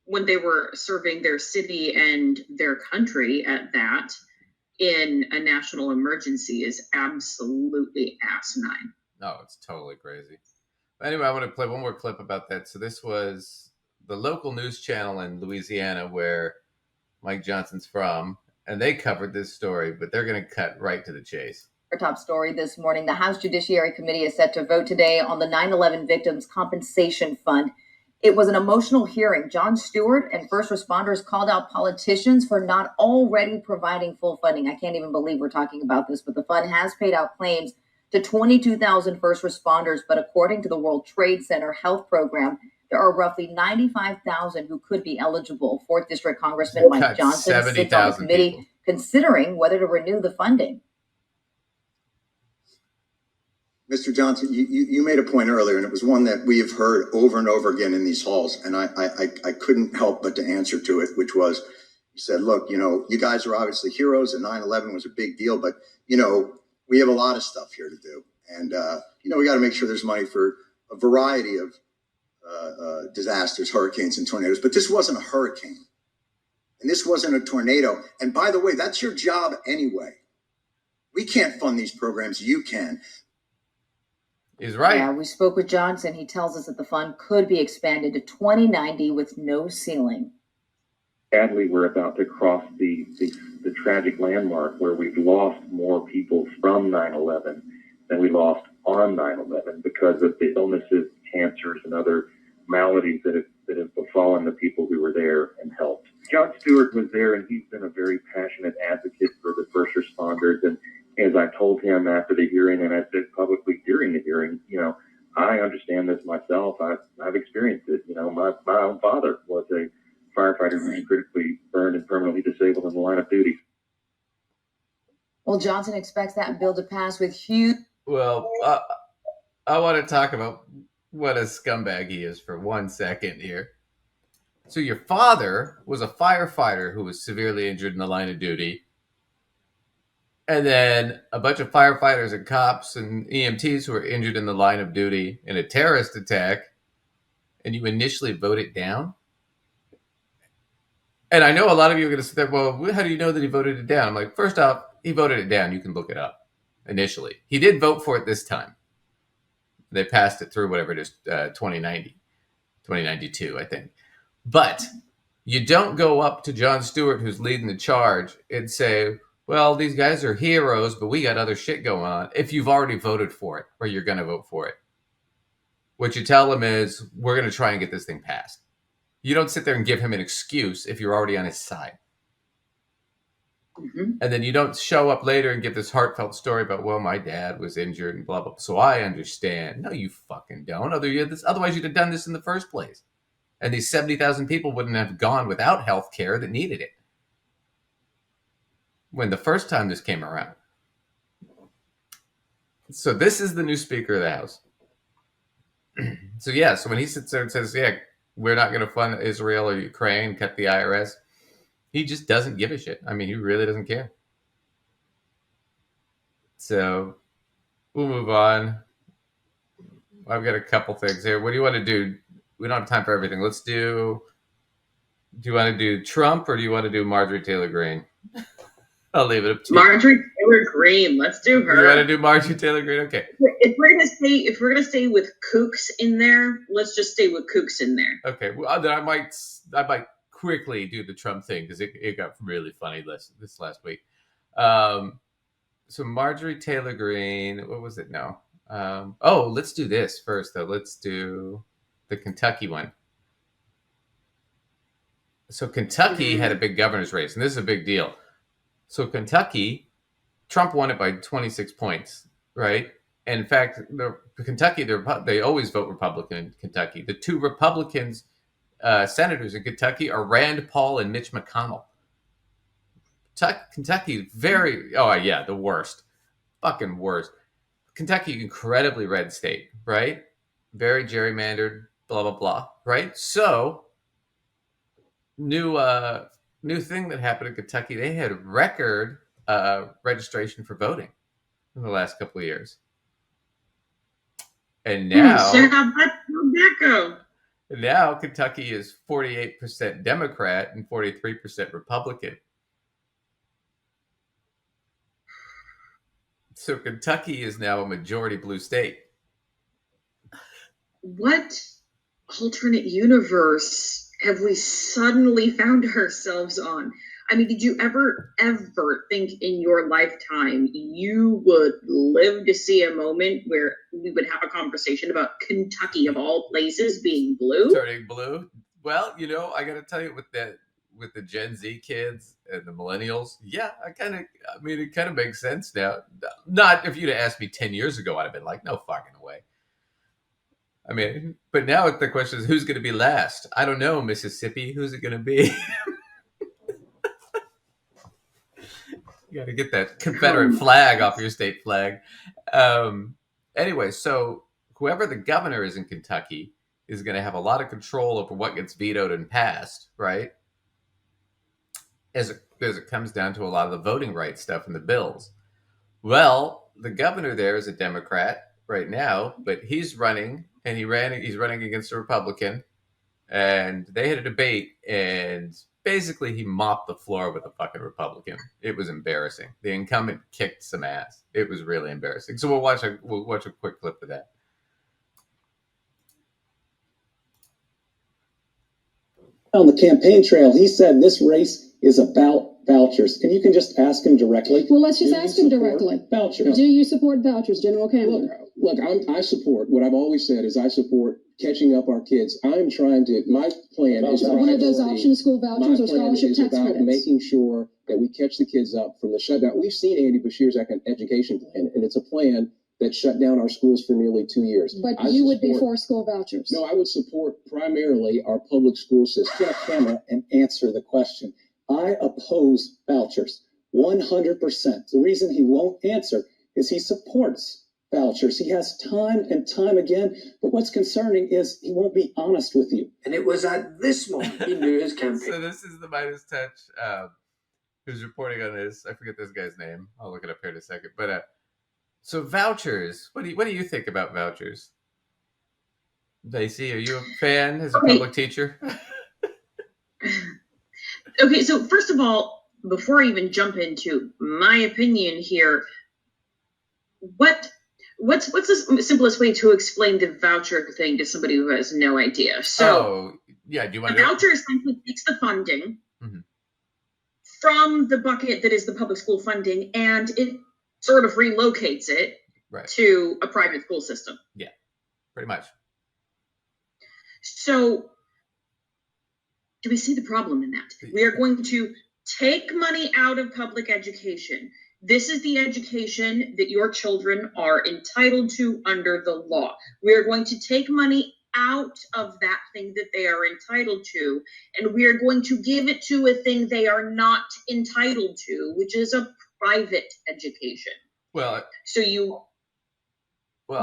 when they were serving their city and their country at that in a national emergency is absolutely asinine. No, it's totally crazy. Anyway, I want to play one more clip about that. So this was the local news channel in Louisiana where Mike Johnson's from, and they covered this story, but they're going to cut right to the chase. Our top story this morning, the House Judiciary Committee is set to vote today on the 9/11 Victims Compensation Fund. It was an emotional hearing. Jon Stewart and first responders called out politicians for not already providing full funding. I can't even believe we're talking about this, but the fund has paid out claims to 22,000 first responders. But according to the World Trade Center Health Program, there are roughly 95,000 who could be eligible. 4th District Congressman Mike Johnson sits on the committee people considering whether to renew the funding. Mr. Johnson, you made a point earlier, and it was one that we have heard over and over again in these halls, and I couldn't help but to answer to it, which was, you said, look, you guys are obviously heroes, and 9/11 was a big deal, but, we have a lot of stuff here to do. And, we got to make sure there's money for a variety of disasters, hurricanes and tornadoes. But this wasn't a hurricane, and this wasn't a tornado. And by the way, that's your job anyway. We can't fund these programs. You can. He's right. Yeah, we spoke with Johnson. He tells us that the fund could be expanded to 2090 with no ceiling. Sadly, we're about to cross the tragic landmark where we've lost more people from 9/11 than we lost on 9/11 because of the illnesses, cancers, and other maladies that have befallen the people who were there and helped. John Stewart was there, and he's been a very passionate advocate for the first responders. And as I told him after the hearing, and I said publicly during the hearing, I understand this myself. I've experienced it. My own father was a firefighter who was critically burned and permanently disabled in the line of duty. Well, Johnson expects that bill to pass with huge. Well, I want to talk about what a scumbag he is for 1 second here. So your father was a firefighter who was severely injured in the line of duty. And then a bunch of firefighters and cops and EMTs who were injured in the line of duty in a terrorist attack. And you initially vote it down? And I know a lot of you are going to say, well, how do you know that he voted it down? I'm like, first off, he voted it down. You can look it up initially. He did vote for it this time. They passed it through, whatever it is, 2092, I think. But you don't go up to Jon Stewart, who's leading the charge, and say, well, these guys are heroes, but we got other shit going on, if you've already voted for it or you're going to vote for it. What you tell him is, we're going to try and get this thing passed. You don't sit there and give him an excuse if you're already on his side. Mm-hmm. And then you don't show up later and give this heartfelt story about, well, my dad was injured and blah, blah, blah. So I understand. No, you fucking don't. Otherwise, you'd have done this in the first place. And these 70,000 people wouldn't have gone without health care that needed it when the first time this came around. So this is the new Speaker of the House. So when he sits there and says, we're not going to fund Israel or Ukraine, cut the IRS, he just doesn't give a shit. I mean, he really doesn't care. So we'll move on. I've got a couple things here. What do you want to do? We don't have time for everything. Do you want to do Trump or do you want to do Marjorie Taylor Greene? I'll leave it up to you. Marjorie Taylor Greene. Let's do her. You want to do Marjorie Taylor Greene? Okay. If we're gonna stay with kooks in there, let's just stay with kooks in there. Okay. Well, then I might quickly do the Trump thing because it got really funny this last week. So Marjorie Taylor Greene. What was it? No. Let's do this first though. Let's do the Kentucky one. So Kentucky had a big governor's race, and this is a big deal. So Kentucky, Trump won it by 26 points, right? And in fact, Kentucky, they always vote Republican in Kentucky. The two Republicans senators in Kentucky are Rand Paul and Mitch McConnell. Kentucky, the worst. Fucking worst. Kentucky, incredibly red state, right? Very gerrymandered, blah, blah, blah, right? So, new thing that happened in Kentucky, they had record registration for voting in the last couple of years. And now, how'd that go? Now Kentucky is 48% Democrat and 43% Republican. So Kentucky is now a majority blue state. What alternate universe have we suddenly found ourselves on? I mean, did you ever think in your lifetime you would live to see a moment where we would have a conversation about Kentucky of all places being blue? Turning blue? Well, I got to tell you, with the Gen Z kids and the millennials, it kind of makes sense now. Not if you'd have asked me 10 years ago, I'd have been like, no fucking way. I mean, but now the question is, who's going to be last? I don't know, Mississippi. Who's it going to be? You got to get that Confederate flag off your state flag. And Anyway, so whoever the governor is in Kentucky is going to have a lot of control over what gets vetoed and passed, right? As it comes down to a lot of the voting rights stuff in the bills. Well, the governor there is a Democrat right now, but he's running, and he's running against a Republican, and they had a debate, and basically he mopped the floor with a fucking Republican. It was embarrassing. The incumbent kicked some ass. It was really embarrassing. So we'll watch a quick clip of that. On the campaign trail, he said this race is about vouchers. And you can just ask him directly. Well, let's just ask him directly. Vouchers. Do you support vouchers, General Cameron? Look, I support, what I've always said is I support catching up our kids. I'm trying to, my plan is one of those option school vouchers or scholarship tax about credits. making sure that we catch the kids up from the shutdown. We've seen Andy Bashir's education plan, and it's a plan that shut down our schools for nearly 2 years. But you would be for school vouchers. No, I would support primarily our public school system. Get a camera and answer the question. I oppose vouchers 100%. The reason he won't answer is he supports vouchers. He has time and time again, but what's concerning is he won't be honest with you. And it was at this moment he knew his campaign. So this is the Midas Touch who's reporting on this. I forget this guy's name. I'll look it up here in a second. But so vouchers, what do you think about vouchers? Lacey, are you a fan as a public teacher? Okay, so first of all, before I even jump into my opinion here, what's the simplest way to explain the voucher thing to somebody who has no idea? So, do you want a voucher essentially takes the funding from the bucket that is the public school funding, and it sort of relocates it to a private school system. Yeah, pretty much. So, do we see the problem in that? We are going to take money out of public education. This is the education that your children are entitled to under the law. We are going to take money out of that thing that they are entitled to, and we are going to give it to a thing they are not entitled to, which is a private education. Well, so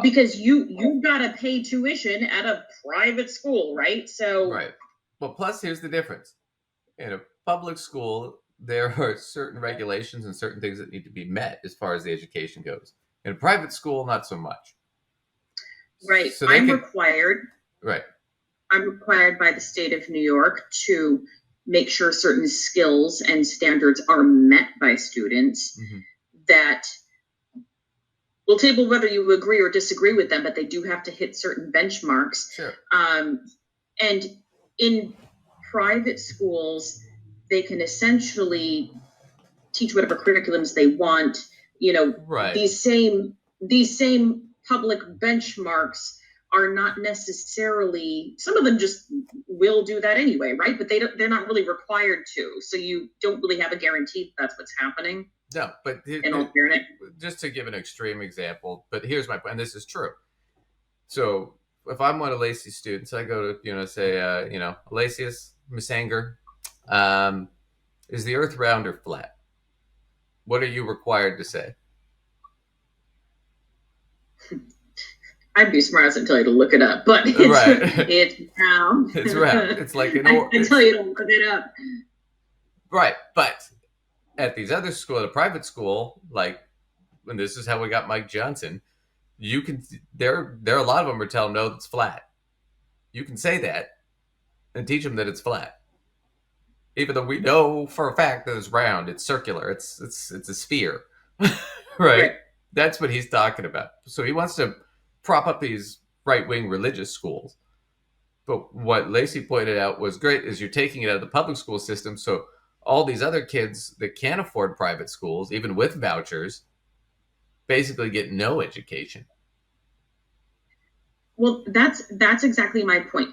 because you gotta pay tuition at a private school, right? So right. Well, plus here's the difference. In a public school, there are certain regulations and certain things that need to be met as far as the education goes. In a private school, not so much. Right. So I'm required by the state of New York to make sure certain skills and standards are met by students that we'll table whether you agree or disagree with them, but they do have to hit certain benchmarks. Sure. And in private schools, they can essentially teach whatever curriculums they want. These same public benchmarks are not necessarily, some of them just will do that anyway, right? But they're not really required to. So you don't really have a guarantee that's what's happening. No, but in all fairness, just to give an extreme example, but here's my point, and this is true. So if I'm one of Lacey's students, I go to, say, Alacius, Miss Anger, is the earth round or flat? What are you required to say? I'd be smart enough to tell you to look it up, but it's round. It's round. It's like an I tell you to look it up. Right, but at these other schools, at a private school, like, and this is how we got Mike Johnson, you can, there are a lot of them are telling them, no, it's flat. You can say that and teach them that it's flat. Even though we know for a fact that it's round, it's circular, it's a sphere, right? That's what he's talking about. So he wants to prop up these right-wing religious schools. But what Lacey pointed out was great is you're taking it out of the public school system, so all these other kids that can't afford private schools, even with vouchers, basically get no education. Well, that's exactly my point.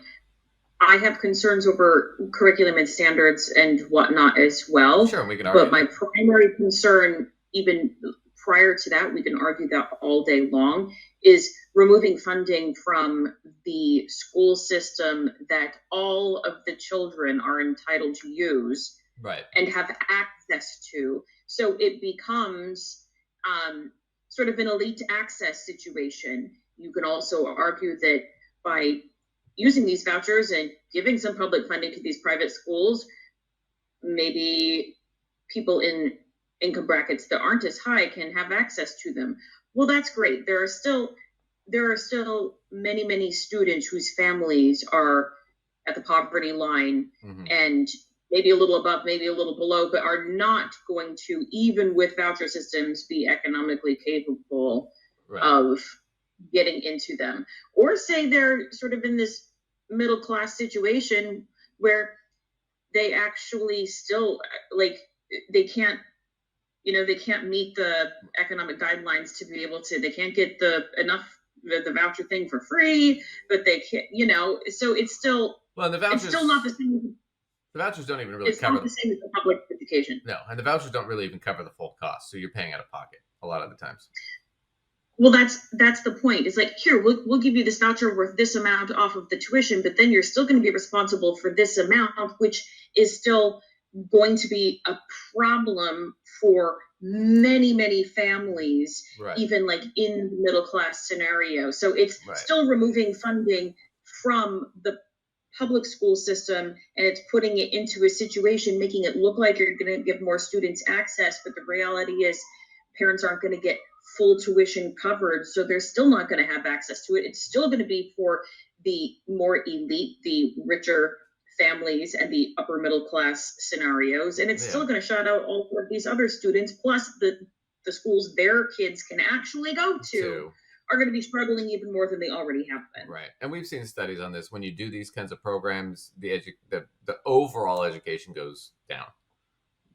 I have concerns over curriculum and standards and whatnot as well. Sure, we can argue. But my primary concern, even prior to that, we can argue that all day long, is removing funding from the school system that all of the children are entitled to use. Right. And have access to. So it becomes sort of an elite access situation. You can also argue that by using these vouchers and giving some public funding to these private schools, maybe people in income brackets that aren't as high can have access to them. Well, that's great. There are still many, many students whose families are at the poverty line and maybe a little above, maybe a little below, but are not going to, even with voucher systems, be economically capable of getting into them. Or say they're sort of in this middle class situation where they actually still, like, they can't meet the economic guidelines to be able to, they can't get the voucher thing for free, but they can't, so it's still, it's still not the same. The vouchers don't even really It's cover not the same as the public education. No, and the vouchers don't really even cover the full cost, so you're paying out of pocket a lot of the times. Well, that's the point. It's like, here, we'll give you this voucher worth this amount off of the tuition, but then you're still going to be responsible for this amount, which is still going to be a problem for many, many families, even like in the middle class scenario. So it's still removing funding from the public school system, and it's putting it into a situation, making it look like you're going to give more students access, but the reality is parents aren't going to get full tuition covered, so they're still not going to have access to it. It's still going to be for the more elite, the richer families and the upper middle class scenarios, and it's still going to shut out all of these other students, plus the schools their kids can actually go to are going to be struggling even more than they already have been. Right. And we've seen studies on this. When you do these kinds of programs, the overall education goes down.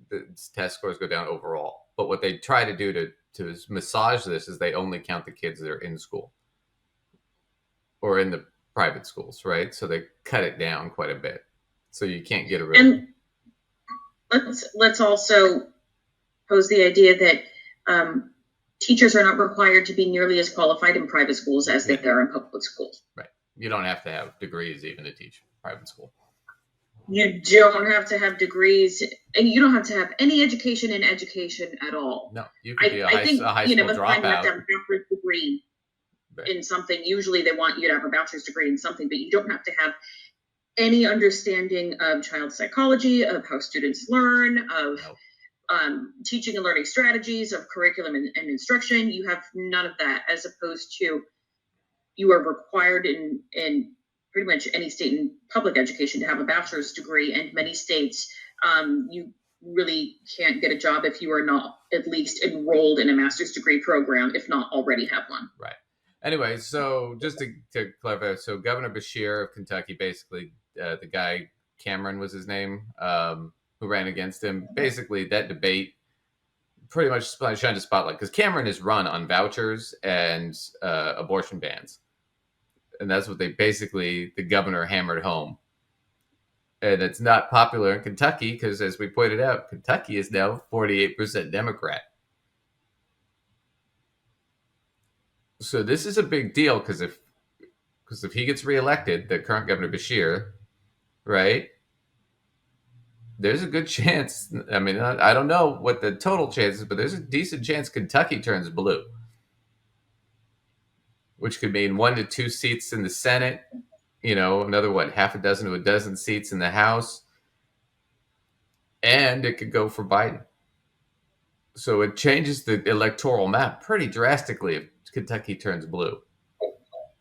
The test scores go down overall. But what they try to do to massage this is they only count the kids that are in school or in the private schools, right? So they cut it down quite a bit. So you can't get a real... And let's also pose the idea that teachers are not required to be nearly as qualified in private schools as they are in public schools. Right. You don't have to have degrees even to teach private school. You don't have to have degrees, and you don't have to have any education in education at all. No, you could be a high school dropout. You have to have a bachelor's degree in something. Usually they want you to have a bachelor's degree in something, but you don't have to have any understanding of child psychology, of how students learn, of teaching and learning strategies, of curriculum and instruction. You have none of that, as opposed to you are required in pretty much any state in public education to have a bachelor's degree, and many states you really can't get a job if you are not at least enrolled in a master's degree program, if not already have one. Right. Anyway, so just to clarify, so Governor Beshear of Kentucky, basically the guy, Cameron was his name, who ran against him, basically that debate pretty much shined a spotlight because Cameron is run on vouchers and abortion bans. And that's what the governor hammered home. And it's not popular in Kentucky because, as we pointed out, Kentucky is now 48% Democrat. So this is a big deal because if he gets reelected, the current Governor Beshear, right, there's a good chance. I mean, I don't know what the total chance is, but there's a decent chance Kentucky turns blue, which could mean 1 to 2 seats in the Senate, another, half a dozen to a dozen seats in the House. And it could go for Biden. So it changes the electoral map pretty drastically if Kentucky turns blue.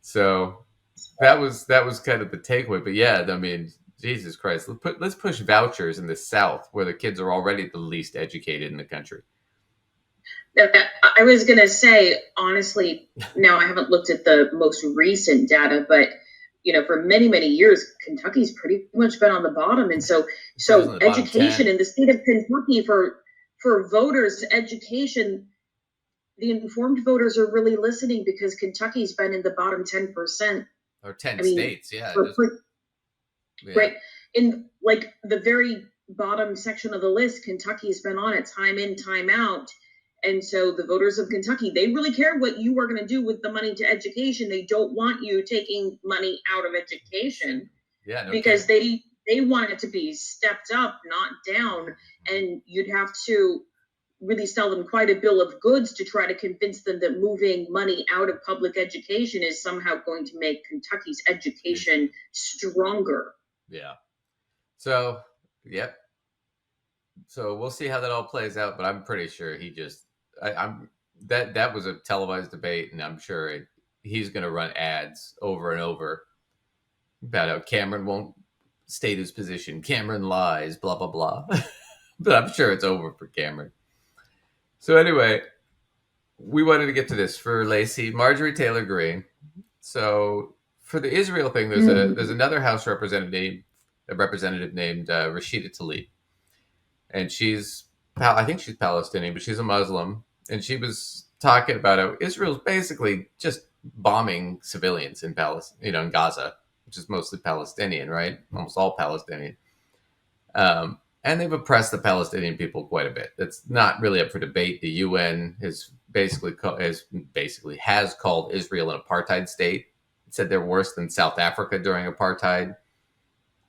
So that was kind of the takeaway. But yeah, I mean, Jesus Christ, let's push vouchers in the South where the kids are already the least educated in the country. I was going to say, honestly, now I haven't looked at the most recent data, but for many, many years, Kentucky's pretty much been on the bottom. And so education in the state of Kentucky for voters, education, the informed voters are really listening because Kentucky's been in the bottom 10%. Or 10 states, yeah. Right. In like the very bottom section of the list, Kentucky's been on it time in, time out. And so the voters of Kentucky, they really care what you are going to do with the money to education. They don't want you taking money out of education because they want it to be stepped up, not down. And you'd have to really sell them quite a bill of goods to try to convince them that moving money out of public education is somehow going to make Kentucky's education stronger. Yeah. So, yep. So we'll see how that all plays out, but I'm pretty sure that was a televised debate, and I'm sure he's going to run ads over and over about how Cameron won't state his position. Cameron lies, blah, blah, blah. But I'm sure it's over for Cameron. So anyway, we wanted to get to this for Lacey, Marjorie Taylor Greene. So for the Israel thing, there's another House representative named Rashida Tlaib. And I think she's Palestinian, but she's a Muslim. And she was talking about how Israel's basically just bombing civilians in in Gaza, which is mostly Palestinian, right? Almost all Palestinian. And they've oppressed the Palestinian people quite a bit. That's not really up for debate. The UN has called Israel an apartheid state. It said they're worse than South Africa during apartheid.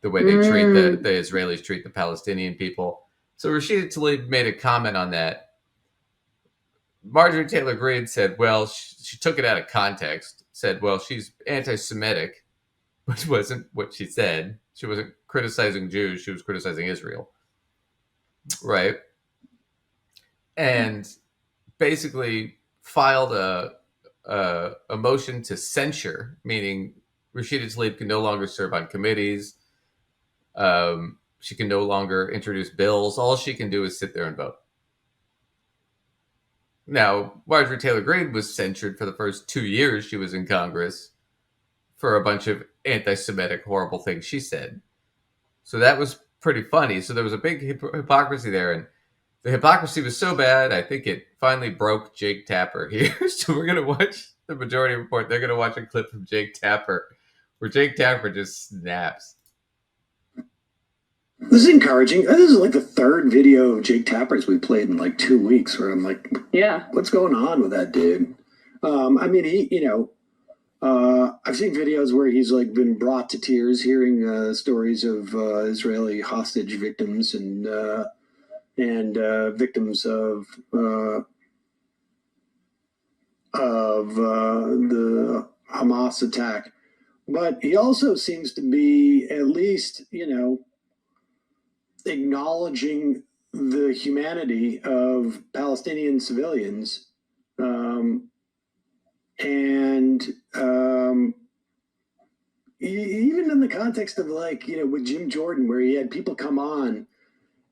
The way they treat the Israelis treat the Palestinian people. So Rashida Tlaib made a comment on that. Marjorie Taylor Greene said, well, she took it out of context. Said, well, she's anti-Semitic, which wasn't what she said. She wasn't criticizing Jews. She was criticizing Israel. Right. And basically filed a motion to censure, meaning Rashida Tlaib can no longer serve on committees. She can no longer introduce bills. All she can do is sit there and vote. Now, Marjorie Taylor Greene was censured for the first 2 years she was in Congress for a bunch of anti-Semitic horrible things she said. So that was pretty funny. So there was a big hypocrisy there. And the hypocrisy was so bad, I think it finally broke Jake Tapper here. So we're going to watch the Majority Report. They're going to watch a clip from Jake Tapper where Jake Tapper just snaps. This is encouraging. This is like the third video of Jake Tapper's we played in like 2 weeks where I'm like, yeah, what's going on with that dude? I mean, I've seen videos where he's like been brought to tears hearing stories of Israeli hostage victims and victims of the Hamas attack. But he also seems to be at least, acknowledging the humanity of Palestinian civilians. Even in the context of with Jim Jordan, where he had people come on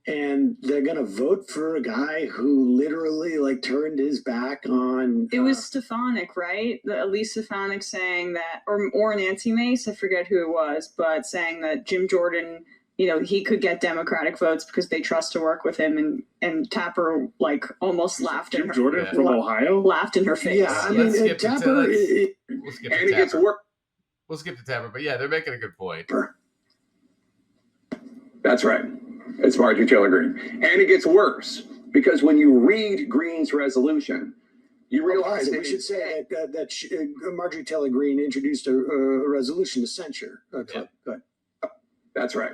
and they're going to vote for a guy who literally turned his back on. It was Stefanik, right? Elise Stefanik saying that, or Nancy Mace, I forget who it was, but saying that Jim Jordan, he could get Democratic votes because they trust to work with him, and Tapper almost laughed in her. Jim Jordan from Ohio laughed in her face. Yeah, I mean, Tapper. We'll skip to Tapper. We'll skip to Tapper, but yeah, they're making a good point. That's right. It's Marjorie Taylor Greene. And it gets worse, because when you read Greene's resolution, you realize we should say that Marjorie Taylor Greene introduced a resolution to censure. Go ahead. That's right.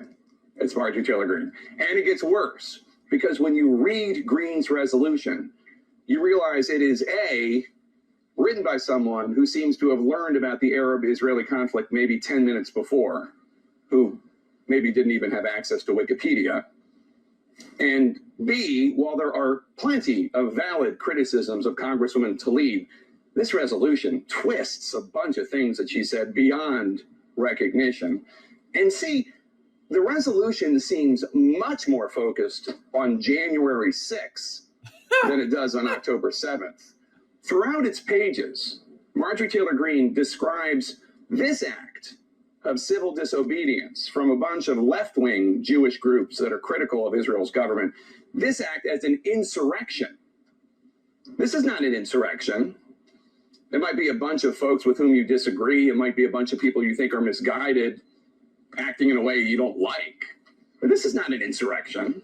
It's Marjorie Taylor Greene. And it gets worse, because when you read Greene's resolution, you realize it is written by someone who seems to have learned about the Arab-Israeli conflict maybe 10 minutes before, who maybe didn't even have access to Wikipedia. And B, while there are plenty of valid criticisms of Congresswoman Tlaib, this resolution twists a bunch of things that she said beyond recognition. And C, the resolution seems much more focused on January 6th than it does on October 7th. Throughout its pages, Marjorie Taylor Greene describes this act of civil disobedience from a bunch of left-wing Jewish groups that are critical of Israel's government, this act as an insurrection. This is not an insurrection. There might be a bunch of folks with whom you disagree. It might be a bunch of people you think are misguided, acting in a way you don't like. But this is not an insurrection.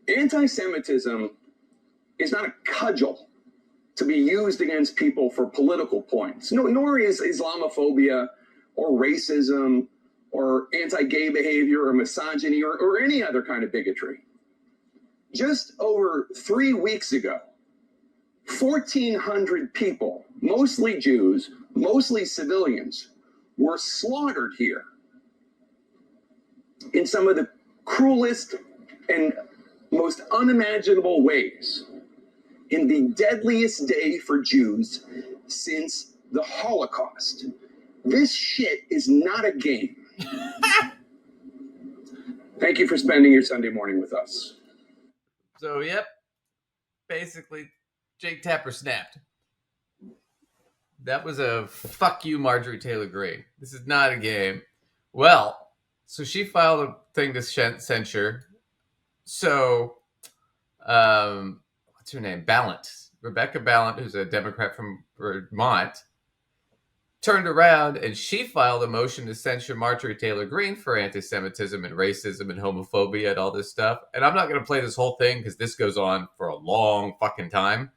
Anti-Semitism is not a cudgel to be used against people for political points. Nor is Islamophobia or racism or anti-gay behavior or misogyny or any other kind of bigotry. Just over 3 weeks ago, 1,400 people, mostly Jews, mostly civilians, were slaughtered here in some of the cruelest and most unimaginable ways, in the deadliest day for Jews since the Holocaust. This shit is not a game. Thank you for spending your Sunday morning with us. So, yep, basically, Jake Tapper snapped. That was a fuck you, Marjorie Taylor Greene. This is not a game. Well, so she filed a thing to censure. So, what's her name? Ballant. Rebecca Ballant, who's a Democrat from Vermont, turned around and she filed a motion to censure Marjorie Taylor Greene for anti-Semitism and racism and homophobia and all this stuff. And I'm not going to play this whole thing because this goes on for a long fucking time.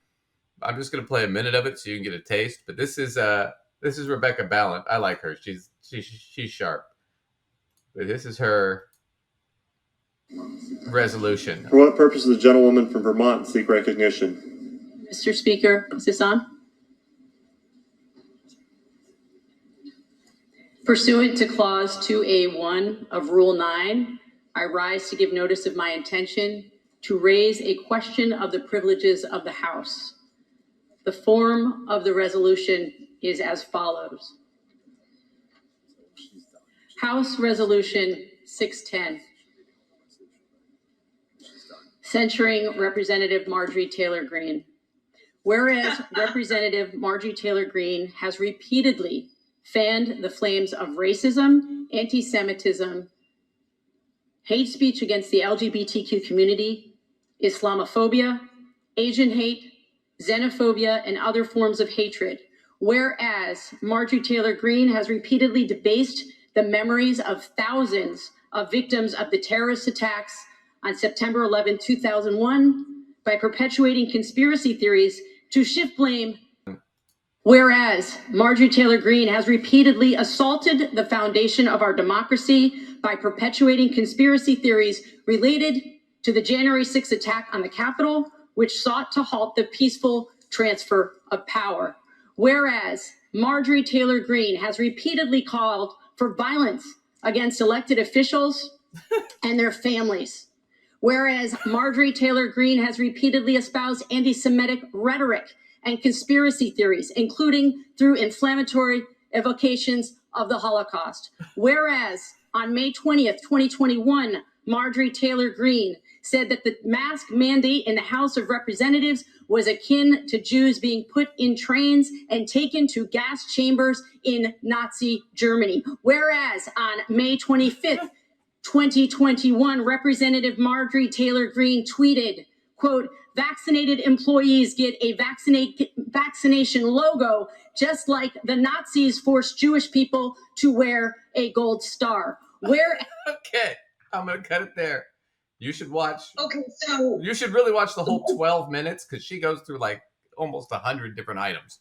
I'm just going to play a minute of it so you can get a taste. But this is Rebecca Ballant. I like her. She's sharp. But this is her resolution. For what purpose does the gentlewoman from Vermont seek recognition? Mr. Speaker, is this on? Pursuant to Clause 2A1 of Rule 9, I rise to give notice of my intention to raise a question of the privileges of the House. The form of the resolution is as follows. House Resolution 610, censuring Representative Marjorie Taylor Greene. Whereas Representative Marjorie Taylor Greene has repeatedly fanned the flames of racism, anti-Semitism, hate speech against the LGBTQ community, Islamophobia, Asian hate, xenophobia, and other forms of hatred. Whereas Marjorie Taylor Greene has repeatedly debased the memories of thousands of victims of the terrorist attacks on September 11, 2001 by perpetuating conspiracy theories to shift blame. Whereas Marjorie Taylor Greene has repeatedly assaulted the foundation of our democracy by perpetuating conspiracy theories related to the January 6th attack on the Capitol, which sought to halt the peaceful transfer of power. Whereas Marjorie Taylor Greene has repeatedly called for violence against elected officials and their families. Whereas Marjorie Taylor Greene has repeatedly espoused anti-Semitic rhetoric and conspiracy theories, including through inflammatory evocations of the Holocaust. Whereas on May 20th, 2021, Marjorie Taylor Greene said that the mask mandate in the House of Representatives was akin to Jews being put in trains and taken to gas chambers in Nazi Germany. Whereas on May 25th, 2021, Representative Marjorie Taylor Greene tweeted, quote, "Vaccinated employees get a vaccination logo, just like the Nazis forced Jewish people to wear a gold star." Okay, I'm going to cut it there. You should watch. Okay, so you should really watch the whole 12 minutes because she goes through like almost 100 different items.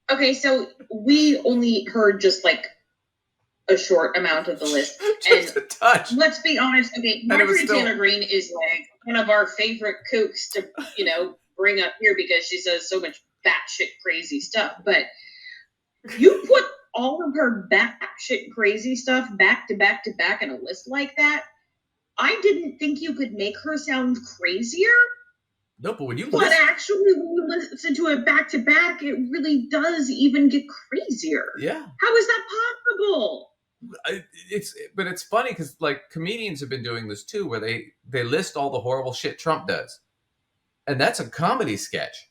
Okay, so we only heard just like a short amount of the list. Just and a touch. Let's be honest. Okay, Marjorie Taylor Greene is like one of our favorite kooks to, bring up here because she says so much batshit crazy stuff. But you put all of her batshit crazy stuff back to back to back in a list like that, I didn't think you could make her sound crazier. No, but when actually, when you listen to it back to back, it really does even get crazier. Yeah. How is that possible? It's funny because like comedians have been doing this too, where they list all the horrible shit Trump does, and that's a comedy sketch,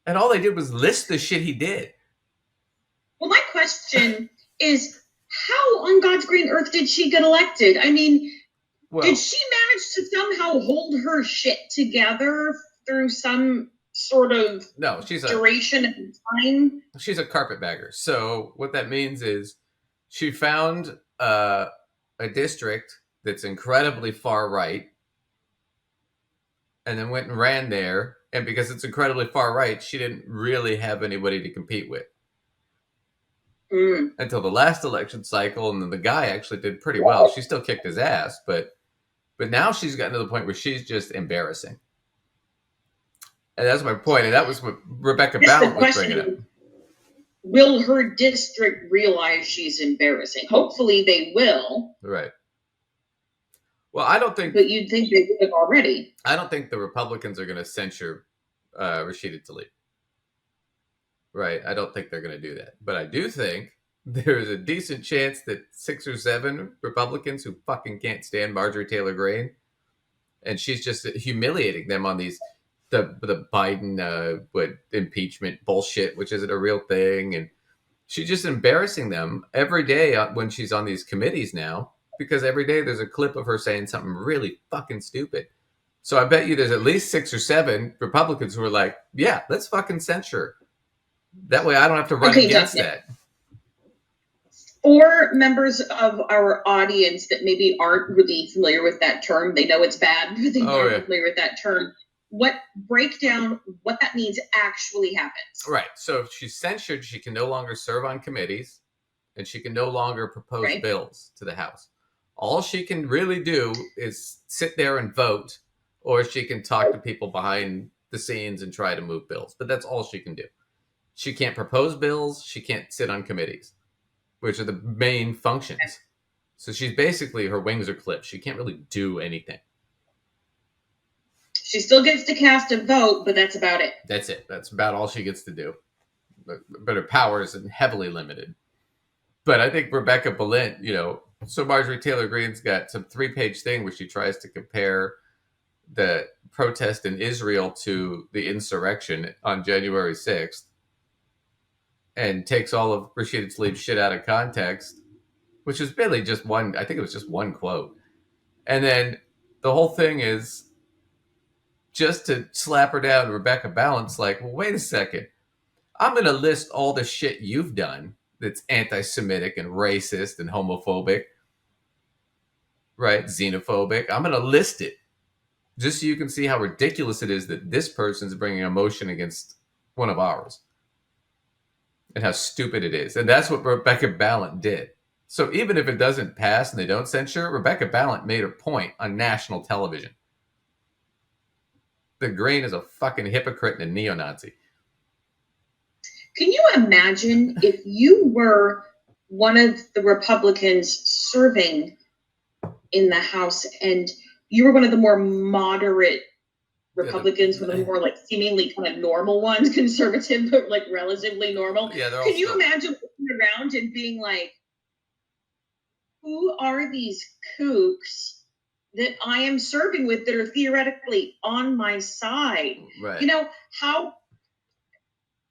and all they did was list the shit he did. Well, my question is, how on God's green earth did she get elected? I mean, did she manage to somehow hold her shit together through some sort of duration of time? She's a carpetbagger. So what that means is she found a district that's incredibly far right and then went and ran there. And because it's incredibly far right, she didn't really have anybody to compete with. Until the last election cycle, and then the guy actually did pretty well. She still kicked his ass, but But now she's gotten to the point where she's just embarrassing. And that's my point. And that was what Rebecca Ballant was bringing up. Will her district realize she's embarrassing? Hopefully they will. Right. Well, I don't think... But you'd think they would have already. I don't think the Republicans are going to censure Rashida Tlaib. Right. I don't think they're going to do that. But I do think there's a decent chance that 6 or 7 Republicans who fucking can't stand Marjorie Taylor Greene, and she's just humiliating them on these... the Biden impeachment bullshit, which isn't a real thing. And she's just embarrassing them every day when she's on these committees now, because every day there's a clip of her saying something really fucking stupid. So I bet you there's at least 6 or 7 Republicans who are like, yeah, let's fucking censure. That way I don't have to run against that. For members of our audience that maybe aren't really familiar with that term, they know it's bad, but they aren't familiar with that term. Break down what that means actually happens. Right. So if she's censured, she can no longer serve on committees, and she can no longer propose bills to the House. All she can really do is sit there and vote, or she can talk to people behind the scenes and try to move bills. But that's all she can do. She can't propose bills. She can't sit on committees, which are the main functions. So she's basically, her wings are clipped. She can't really do anything. She still gets to cast a vote, but that's about it. That's it. That's about all she gets to do. But her power is heavily limited. But I think Rebecca Ballant, so Marjorie Taylor Greene's got some 3-page thing where she tries to compare the protest in Israel to the insurrection on January 6th and takes all of Rashida Tlaib's shit out of context, which is really just one, I think it was just one quote. And then the whole thing is, just to slap her down, Rebecca Ballant's like, well, wait a second. I'm going to list all the shit you've done that's anti-Semitic and racist and homophobic, right? Xenophobic. I'm going to list it just so you can see how ridiculous it is that this person's bringing a motion against one of ours and how stupid it is. And that's what Rebecca Ballant did. So even if it doesn't pass and they don't censure, Rebecca Ballant made her point on national television. The Green is a fucking hypocrite and a neo-Nazi. Can you imagine if you were one of the Republicans serving in the House and you were one of the more moderate Republicans, one of the more like seemingly kind of normal ones, conservative, but like relatively normal? Yeah, they're all Can you imagine looking around and being like, who are these kooks that I am serving with that are theoretically on my side? Right. How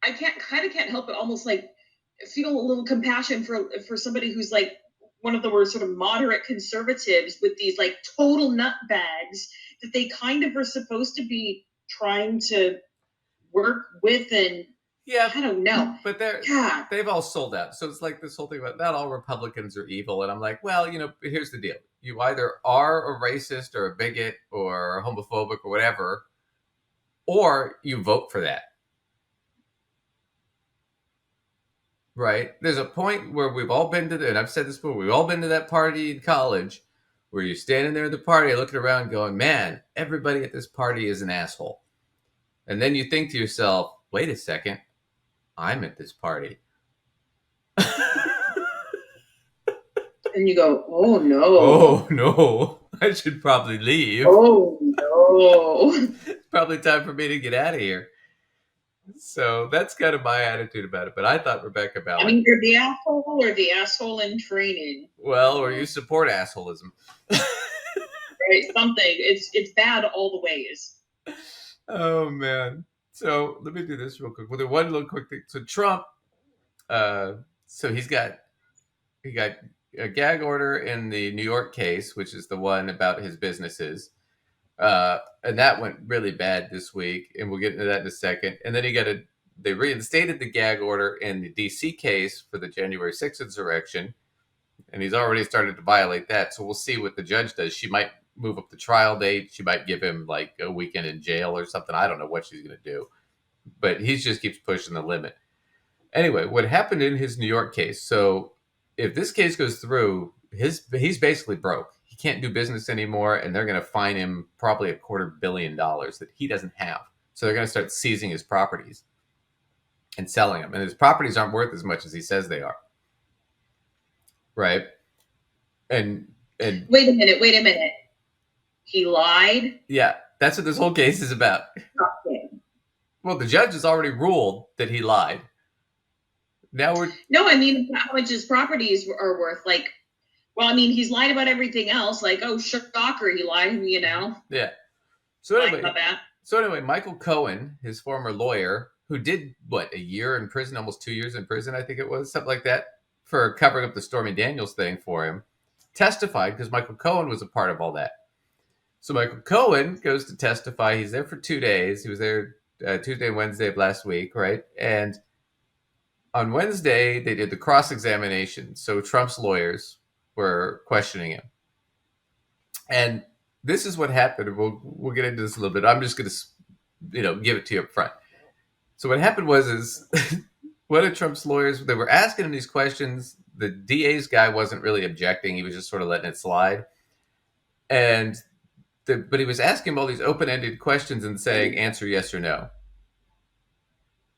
I can't help but almost like feel a little compassion for somebody who's like one of the more sort of moderate conservatives with these like total nutbags that they kind of are supposed to be trying to work with. And yeah, I don't know. But they've all sold out. So it's like this whole thing about not all Republicans are evil. And I'm like, well, here's the deal. You either are a racist or a bigot or homophobic or whatever, or you vote for that. Right? There's a point where we've all been to, and I've said this before, we've all been to that party in college where you're standing there at the party looking around going, man, everybody at this party is an asshole. And then you think to yourself, wait a second, I'm at this party. And you go, oh no. Oh no, I should probably leave. Oh no. It's probably time for me to get out of here. So that's kind of my attitude about it. But I thought Rebecca Ballant. I mean, you're the asshole or the asshole in training. Well, or you support assholism. Right, something. It's bad all the ways. Oh man. So let me do this real quick. Well, the one little quick thing. So Trump, so he got a gag order in the New York case, which is the one about his businesses. And that went really bad this week, and we'll get into that in a second. And then they reinstated the gag order in the DC case for the January 6th insurrection, and he's already started to violate that. So we'll see what the judge does. She might move up the trial date. She might give him like a weekend in jail or something. I don't know what she's going to do, but he just keeps pushing the limit. Anyway, what happened in his New York case? So if this case goes through, he's basically broke. he can't do business anymore, and they're going to fine him probably $250 million that he doesn't have. So they're going to start seizing his properties and selling them. And his properties aren't worth as much as he says they are. Right? And wait a minute. He lied? Yeah, that's what this whole case is about. Okay. Well, the judge has already ruled that he lied. Now we're... No, I mean, how much his properties are worth. Like, well, I mean, he's lied about everything else. Like, oh, shocker, he lied, you know? Yeah. So Lied anyway, about that. Michael Cohen, his former lawyer, who did, a year in prison, almost 2 years in prison, I think it was, something like that, for covering up the Stormy Daniels thing for him, testified because Michael Cohen was a part of all that. So Michael Cohen goes to testify. He's there for 2 days. He was there Tuesday and Wednesday of last week, right? And on Wednesday, they did the cross-examination. So Trump's lawyers were questioning him. And this is what happened. We'll get into this a little bit. I'm just going to, give it to you up front. So what happened is one of Trump's lawyers, they were asking him these questions. The DA's guy wasn't really objecting. He was just sort of letting it slide. But he was asking him all these open-ended questions and saying, answer yes or no.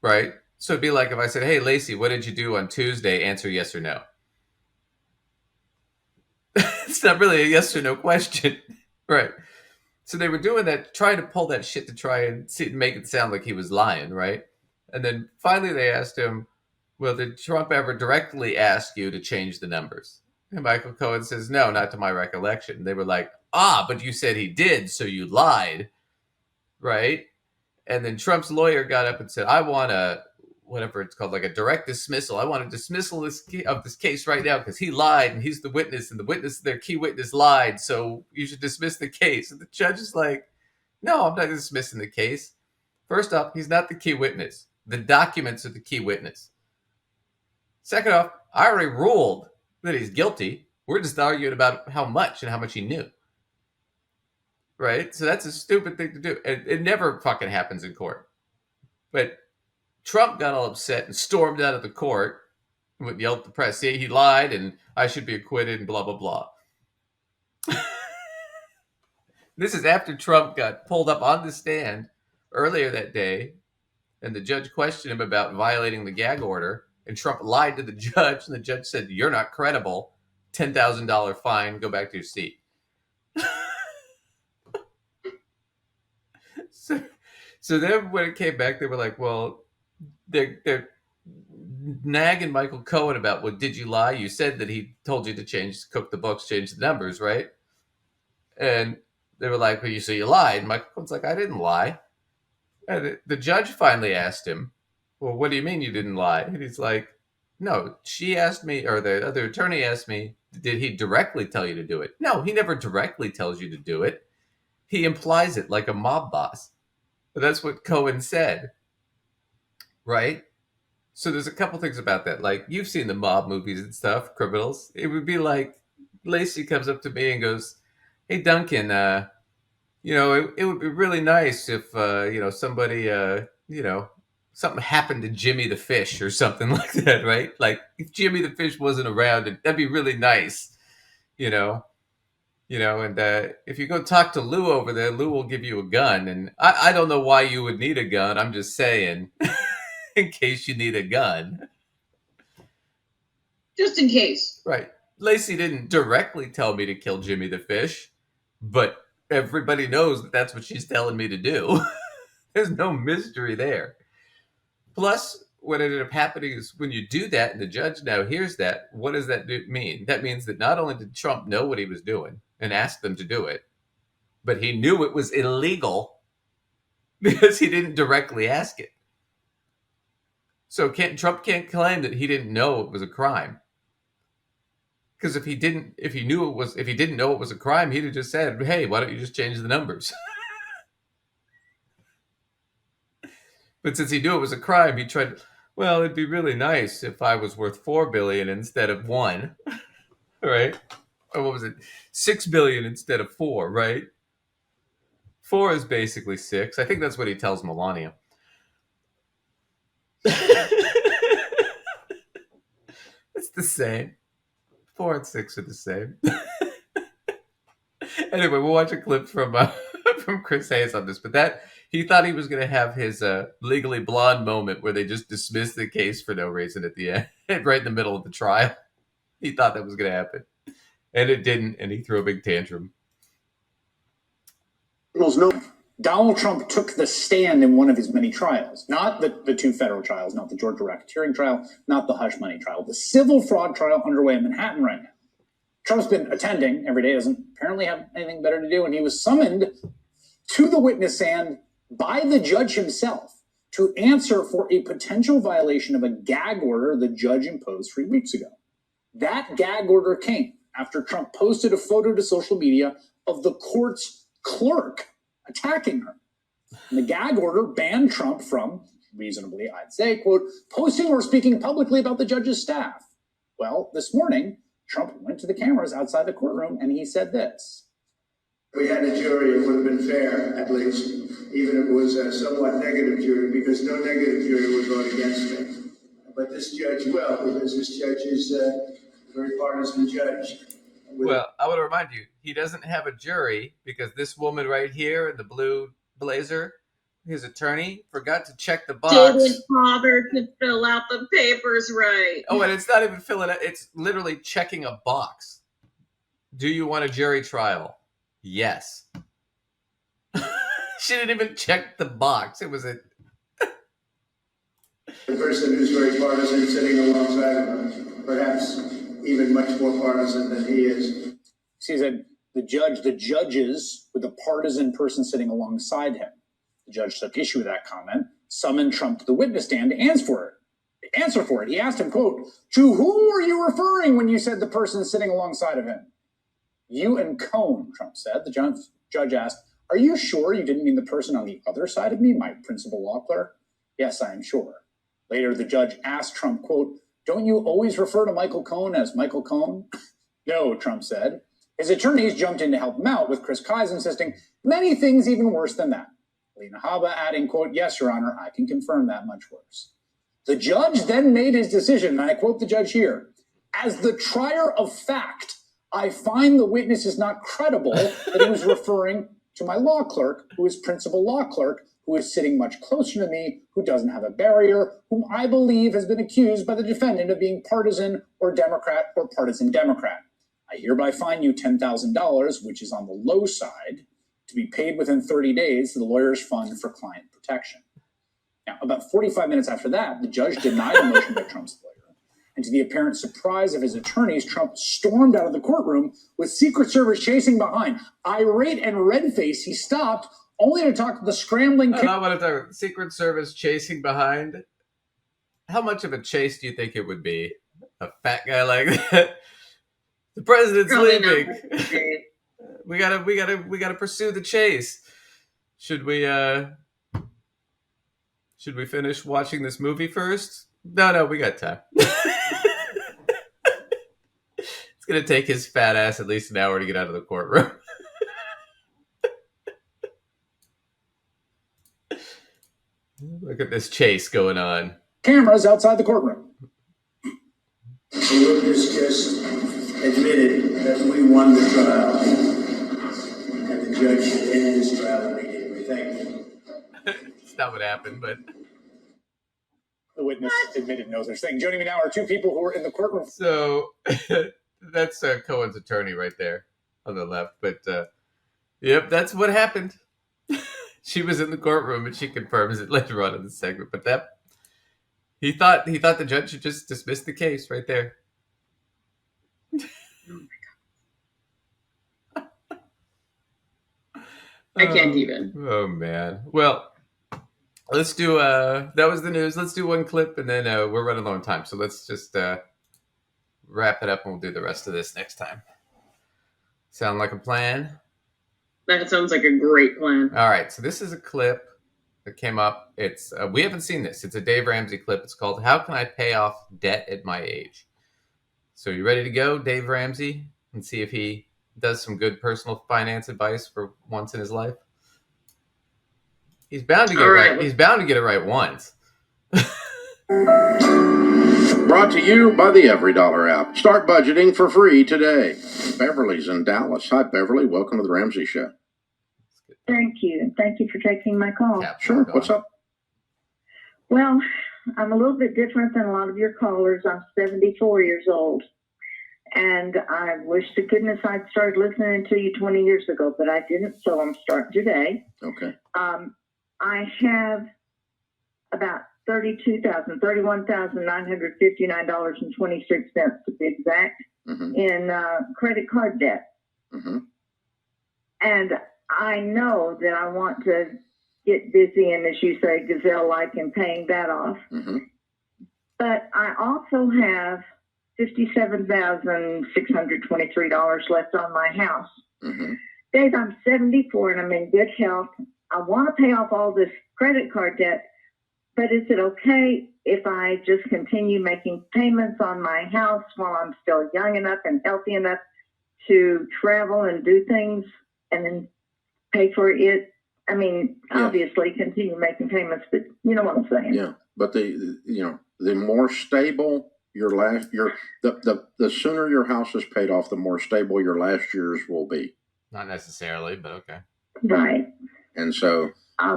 Right? So it'd be like if I said, hey, Lacey, what did you do on Tuesday? Answer yes or no. It's not really a yes or no question. Right. So they were doing that, trying to pull that shit to try and make it sound like he was lying, right? And then finally they asked him, well, did Trump ever directly ask you to change the numbers? And Michael Cohen says, no, not to my recollection. They were like, but you said he did, so you lied, right? And then Trump's lawyer got up and said, I want whatever it's called, like a direct dismissal. I want a dismissal of this case right now because he lied and he's the witness, and their key witness lied, so you should dismiss the case. And the judge is like, no, I'm not dismissing the case. First off, he's not the key witness. The documents are the key witness. Second off, I already ruled that he's guilty. We're just arguing about how much he knew. Right? So that's a stupid thing to do. It never fucking happens in court. But Trump got all upset and stormed out of the court and yelled at the press, see, he lied and I should be acquitted and blah, blah, blah. This is after Trump got pulled up on the stand earlier that day, and the judge questioned him about violating the gag order, and Trump lied to the judge, and the judge said, you're not credible, $10,000 fine, go back to your seat. So then when it came back, they were like, well, they're nagging Michael Cohen about, well, did you lie? You said that he told you to cook the books, change the numbers, right? And they were like, well, you lied. And Michael Cohen's like, I didn't lie. And the judge finally asked him, well, what do you mean you didn't lie? And he's like, no, she asked me, or the other attorney asked me, did he directly tell you to do it? No, he never directly tells you to do it. He implies it like a mob boss. But that's what Cohen said. Right? So there's a couple things about that. Like, you've seen the mob movies and stuff, criminals. It would be like Lacey comes up to me and goes, hey, Duncan, it would be really nice if, somebody, something happened to Jimmy the Fish or something like that, right? Like, if Jimmy the Fish wasn't around, that'd be really nice, and if you go talk to Lou over there, Lou will give you a gun. And I don't know why you would need a gun. I'm just saying, in case you need a gun. Just in case. Right. Lacey didn't directly tell me to kill Jimmy the Fish, but everybody knows that that's what she's telling me to do. There's no mystery there. Plus, what ended up happening is when you do that and the judge now hears that, what does that mean? That means that not only did Trump know what he was doing and asked them to do it, but he knew it was illegal because he didn't directly ask it. So Trump can't claim that he didn't know it was a crime. Because if he didn't know it was a crime, he'd have just said, hey, why don't you just change the numbers? But since he knew it was a crime, he tried, well, it'd be really nice if I was worth $4 billion instead of 1. Right? Or what was it? $6 billion instead of 4, right? 4 is basically 6. I think that's what he tells Melania. It's the same. 4 and 6 are the same. Anyway, we'll watch a clip from from Chris Hayes on this. But that he thought he was going to have his Legally Blonde moment where they just dismissed the case for no reason at the end, right in the middle of the trial. He thought that was going to happen, and it didn't. And he threw a big tantrum. No, Donald Trump took the stand in one of his many trials, not the two federal trials, not the Georgia racketeering trial, not the hush money trial, the civil fraud trial underway in Manhattan right now. Trump's been attending every day, doesn't apparently have anything better to do, and he was summoned to the witness stand by the judge himself to answer for a potential violation of a gag order the judge imposed 3 weeks ago. That gag order came after Trump posted a photo to social media of the court's clerk attacking her. And the gag order banned Trump from, reasonably, I'd say, quote, posting or speaking publicly about the judge's staff. Well, this morning, Trump went to the cameras outside the courtroom and he said this. If we had a jury, it would have been fair, at least, even if it was a somewhat negative jury, because no negative jury would vote against me. But this judge will, because this judge is a very partisan judge. Well, I want to remind you, he doesn't have a jury because this woman right here in the blue blazer, his attorney, forgot to check the box. Didn't bother to fill out the papers right. Oh, and it's not even filling out. It's literally checking a box. Do you want a jury trial? Yes. She didn't even check the box. It was a... The person who's very partisan sitting alongside of him, perhaps even much more partisan than he is. He said the judges with a partisan person sitting alongside him. The judge took issue with that comment, summoned Trump to the witness stand to answer for it. He asked him, quote, to whom were you referring when you said the person sitting alongside of him? You and Cohn, Trump said. The judge asked, are you sure you didn't mean the person on the other side of me, my principal law clerk? Yes, I am sure. Later, the judge asked Trump, quote, don't you always refer to Michael Cohen as Michael Cohen? No, Trump said. His attorneys jumped in to help him out, with Chris Kise insisting many things even worse than that. Lena Haba adding, quote, yes, Your Honor, I can confirm that much worse. The judge then made his decision, and I quote the judge here, as the trier of fact, I find the witness is not credible that he was referring to my law clerk, who is principal law clerk, who is sitting much closer to me, who doesn't have a barrier, whom I believe has been accused by the defendant of being partisan or Democrat or partisan Democrat. I hereby fine you $10,000, which is on the low side, to be paid within 30 days to the lawyer's fund for client protection. Now, about 45 minutes after that, the judge denied a motion by Trump's lawyer. And to the apparent surprise of his attorneys, Trump stormed out of the courtroom with Secret Service chasing behind. Irate and red-faced, he stopped, only to talk to the scrambling... I want to talk about Secret Service chasing behind. How much of a chase do you think it would be? A fat guy like that? The president's Probably leaving. We gotta pursue the chase. Should we finish watching this movie first? No, we got time. It's gonna take his fat ass at least an hour to get out of the courtroom. Look at this chase going on. Cameras outside the courtroom. The witness just admitted that we won the trial, and the judge should end this trial immediately. Thank you. It's not what happened, but... The witness admitted no such thing. Joining me now are two people who were in the courtroom. So, that's Cohen's attorney right there on the left. But, yep, that's what happened. She was in the courtroom, and she confirms it later on in the segment. But he thought the judge should just dismiss the case right there. I can't even. Oh man. Well, let's do that was the news. Let's do one clip and then we're running low on time. So let's just wrap it up and we'll do the rest of this next time. Sound like a plan? That sounds like a great plan. All right. So this is a clip that came up. It's we haven't seen this. It's a Dave Ramsey clip. It's called "How Can I Pay Off Debt at My Age?" So you ready to go, Dave Ramsey, and see if he does some good personal finance advice for once in his life? He's bound to get it right. He's bound to get it right once. Brought to you by the EveryDollar app. Start budgeting for free today. Beverly's in Dallas. Hi, Beverly. Welcome to the Ramsey Show. Thank you. Thank you for taking my call. Sure. What's up? Well, I'm a little bit different than a lot of your callers. I'm 74 years old. And I wish to goodness I'd started listening to you 20 years ago, but I didn't, so I'm starting today. Okay. I have about $31,959.26 to be exact in credit card debt. And I know that I want to get busy and, as you say, gazelle-like in paying that off. But I also have $57,623 left on my house. Dave, I'm 74 and I'm in good health. I want to pay off all this credit card debt, but is it okay if I just continue making payments on my house while I'm still young enough and healthy enough to travel and do things and then pay for it? I mean, obviously continue making payments, but you know what I'm saying. Yeah, but the more stable the sooner your house is paid off, the more stable your last year's will be. Not necessarily, but okay. Right. And so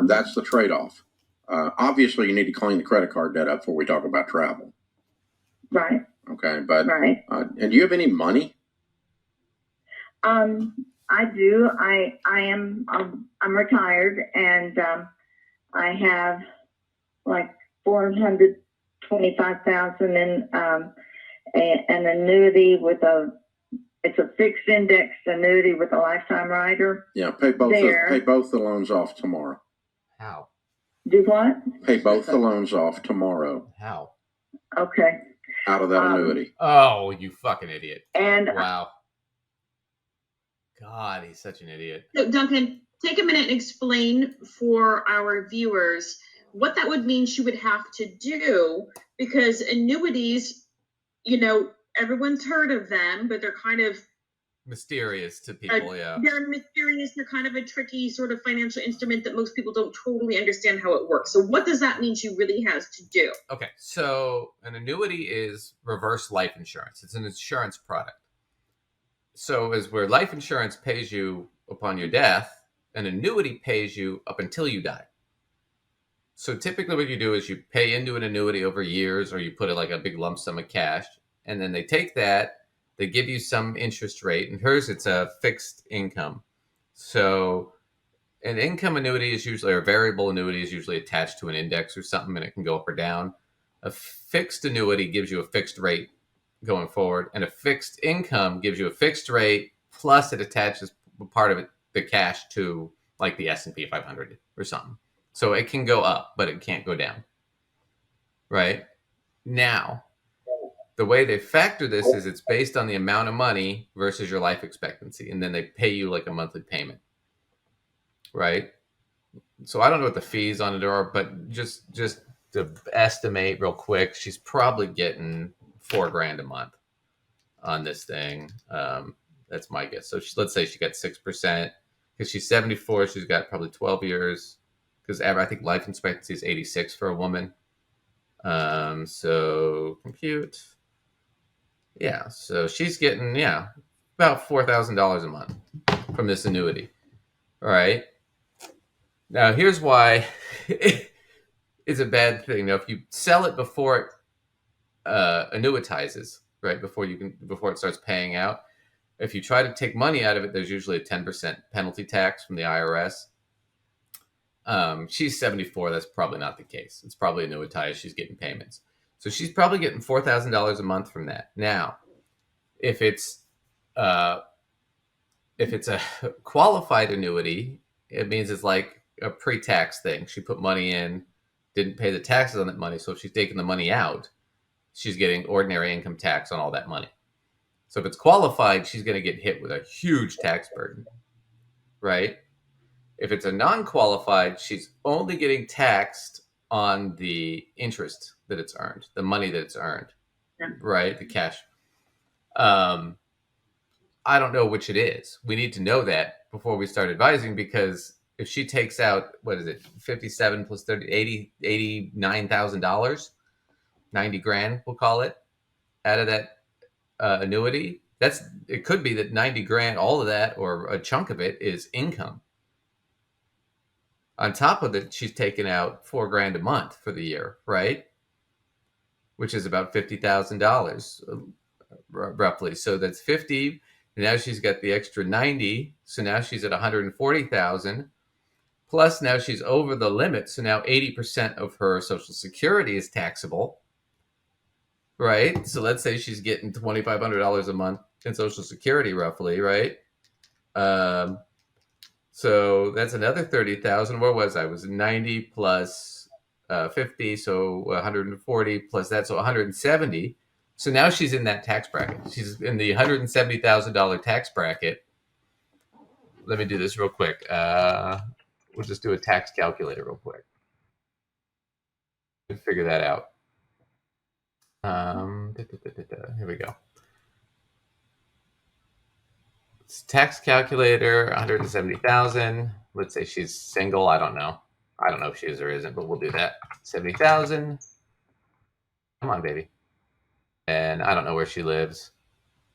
that's the trade-off. Obviously, you need to clean the credit card debt up before we talk about travel. Right. Okay, but right. And do you have any money? I do. I'm retired, and I have like $425,000 in an annuity with it's a fixed index annuity with a lifetime rider. Yeah, pay both the loans off tomorrow. How? Do what? Pay both the loans off tomorrow. How? Okay. Out of that annuity. Oh, you fucking idiot. And wow. God, he's such an idiot. So, Duncan, take a minute and explain for our viewers what that would mean she would have to do, because annuities, everyone's heard of them, but they're kind of mysterious to people. They're mysterious. They're kind of a tricky sort of financial instrument that most people don't totally understand how it works. So what does that mean she really has to do? Okay, so an annuity is reverse life insurance. It's an insurance product. So as where life insurance pays you upon your death, an annuity pays you up until you die. So typically what you do is you pay into an annuity over years, or you put it like a big lump sum of cash, and then they take that, they give you some interest rate, and hers, it's a fixed income. So an income annuity is usually, or a variable annuity is usually attached to an index or something, and it can go up or down. A fixed annuity gives you a fixed rate going forward, and a fixed income gives you a fixed rate, plus it attaches part of it, the cash, to like the S&P 500 or something. So it can go up, but it can't go down. Right? Now, the way they factor this is it's based on the amount of money versus your life expectancy, and then they pay you like a monthly payment. Right? So I don't know what the fees on it are, but just to estimate real quick, she's probably getting $4,000 a month on this thing. That's my guess. So let's say she got 6%, because she's 74. She's got probably 12 years, because I think life expectancy is 86 for a woman. So compute. Yeah. So she's getting, about $4,000 a month from this annuity. All right. Now here's why it's a bad thing. Now, if you sell it before it annuitizes, right, before it starts paying out, if you try to take money out of it, there's usually a 10% penalty tax from the IRS. She's 74. That's probably not the case. It's probably annuitized. She's getting payments. So she's probably getting $4,000 a month from that. Now, if it's a qualified annuity, it means it's like a pre-tax thing. She put money in, didn't pay the taxes on that money. So if she's taking the money out, she's getting ordinary income tax on all that money. So if it's qualified, she's going to get hit with a huge tax burden, right? If it's a non-qualified, she's only getting taxed on the interest that it's earned, the money that it's earned, right? The cash. I don't know which it is. We need to know that before we start advising, because if she takes out, 57 plus 30, $89,000, 90 grand, we'll call it, out of that annuity. It could be that 90 grand, all of that or a chunk of it is income. On top of it, she's taking out $4 grand a month for the year, right? Which is about $50,000 roughly. So that's 50. And now she's got the extra 90. So now she's at 140,000. Plus now she's over the limit. So now 80% of her Social Security is taxable, right? So let's say she's getting $2,500 a month in Social Security roughly, right? So that's another 30,000. Where was I? It was 90 plus 50, so 140 plus that, so 170. So now she's in that tax bracket. She's in the $170,000 tax bracket. Let me do this real quick. We'll just do a tax calculator real quick and figure that out. Here we go. It's tax calculator, 170,000. Let's say she's single. I don't know if she is or isn't, but we'll do that. 70,000. Come on, baby. And I don't know where she lives.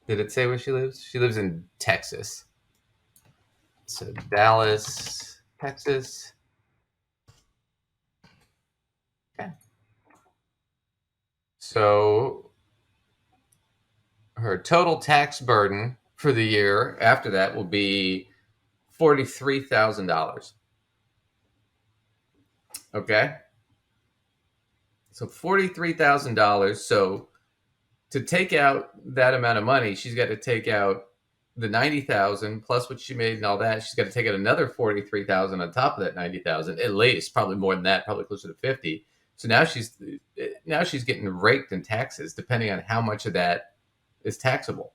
Did it say where she lives? She lives in Texas. So Dallas, Texas. Okay. So her total tax burden for the year after that will be $43,000. Okay. So $43,000. So to take out that amount of money, she's got to take out the 90,000 plus what she made and all that. She's got to take out another 43,000 on top of that 90,000, at least, probably more than that, probably closer to 50. So now she's getting raked in taxes, depending on how much of that is taxable.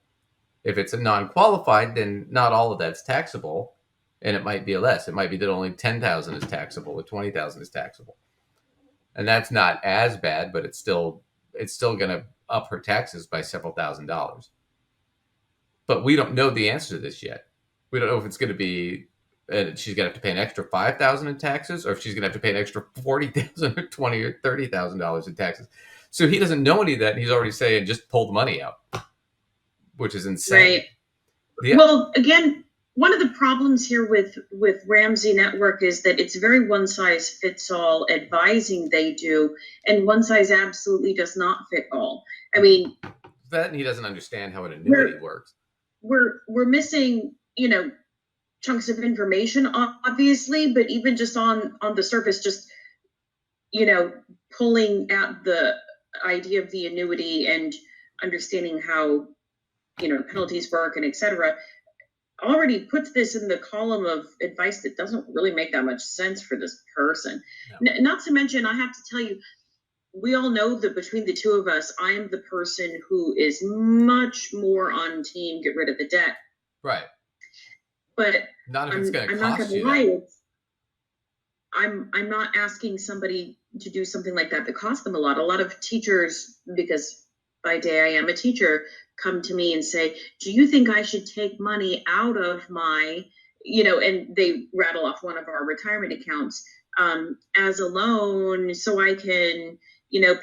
If it's a non-qualified, then not all of that's taxable, and it might be less. It might be that only 10,000 is taxable or 20,000 is taxable, and that's not as bad, but it's still going to up her taxes by several $1,000s. But we don't know the answer to this yet. We don't know if it's going to be she's going to have to pay an extra $5,000 in taxes, or if she's going to have to pay an extra $40,000 or $20,000 or $30,000 in taxes. So he doesn't know any of that, and he's already saying just pull the money out, which is insane. Right. Yeah. Well, again, one of the problems here with Ramsey Network is that it's very one size fits all advising they do, and one size absolutely does not fit all. I mean, that, and he doesn't understand how an annuity works. We're missing, chunks of information, obviously, but even just on the surface, just pulling at the idea of the annuity and understanding how penalties work and etc. already puts this in the column of advice that doesn't really make that much sense for this person. No. Not to mention, I have to tell you, we all know that between the two of us, I am the person who is much more on team get rid of the debt. Right. But not if it's going to cost not gonna you. Lie, I'm not asking somebody to do something like that costs them a lot. A lot of teachers, because by day I am a teacher, come to me and say, do you think I should take money out of my, and they rattle off one of our retirement accounts as a loan so I can,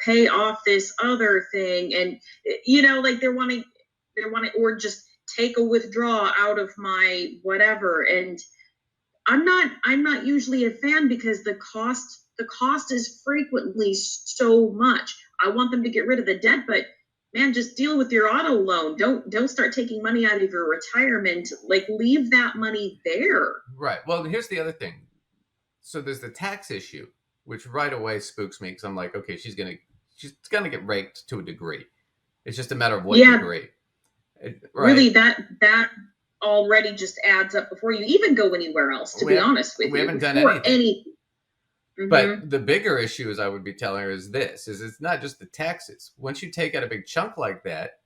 pay off this other thing. And, like they're wanting, or just take a withdrawal out of my whatever. And I'm not usually a fan because the cost is frequently so much. I want them to get rid of the debt, but man, just deal with your auto loan. Don't start taking money out of your retirement. Like, leave that money there. Right. Well, here's the other thing. So there's the tax issue, which right away spooks me because I'm like, okay, she's gonna get raked to a degree. It's just a matter of what degree. Right. Really, that already just adds up before you even go anywhere else. To be honest with you, we haven't done anything. Mm-hmm. But the bigger issue, as I would be telling her, is it's not just the taxes. Once you take out a big chunk like that,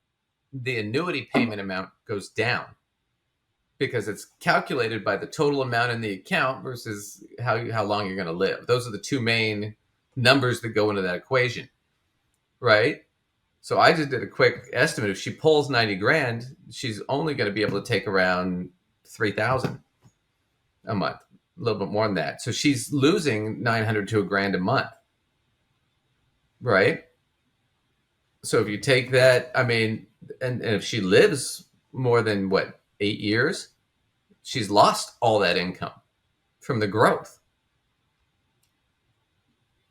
the annuity payment amount goes down because it's calculated by the total amount in the account versus how long you're going to live. Those are the two main numbers that go into that equation, right? So I just did a quick estimate. If she pulls 90 grand, she's only going to be able to take around 3,000 a month. A little bit more than that. So she's losing $900 to $1,000 a month. Right? So if you take that, I mean, and if she lives more than 8 years, she's lost all that income from the growth.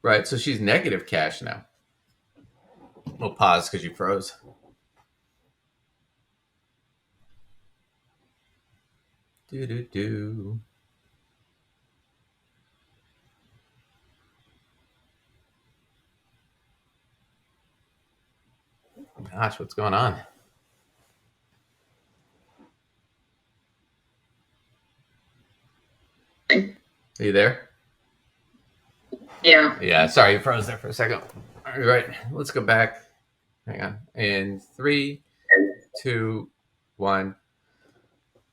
Right? So she's negative cash now. We'll pause because you froze. Do. Gosh, what's going on? Are you there? Yeah. Yeah, sorry, you froze there for a second. All right, let's go back. Hang on. In 3, 2, 1.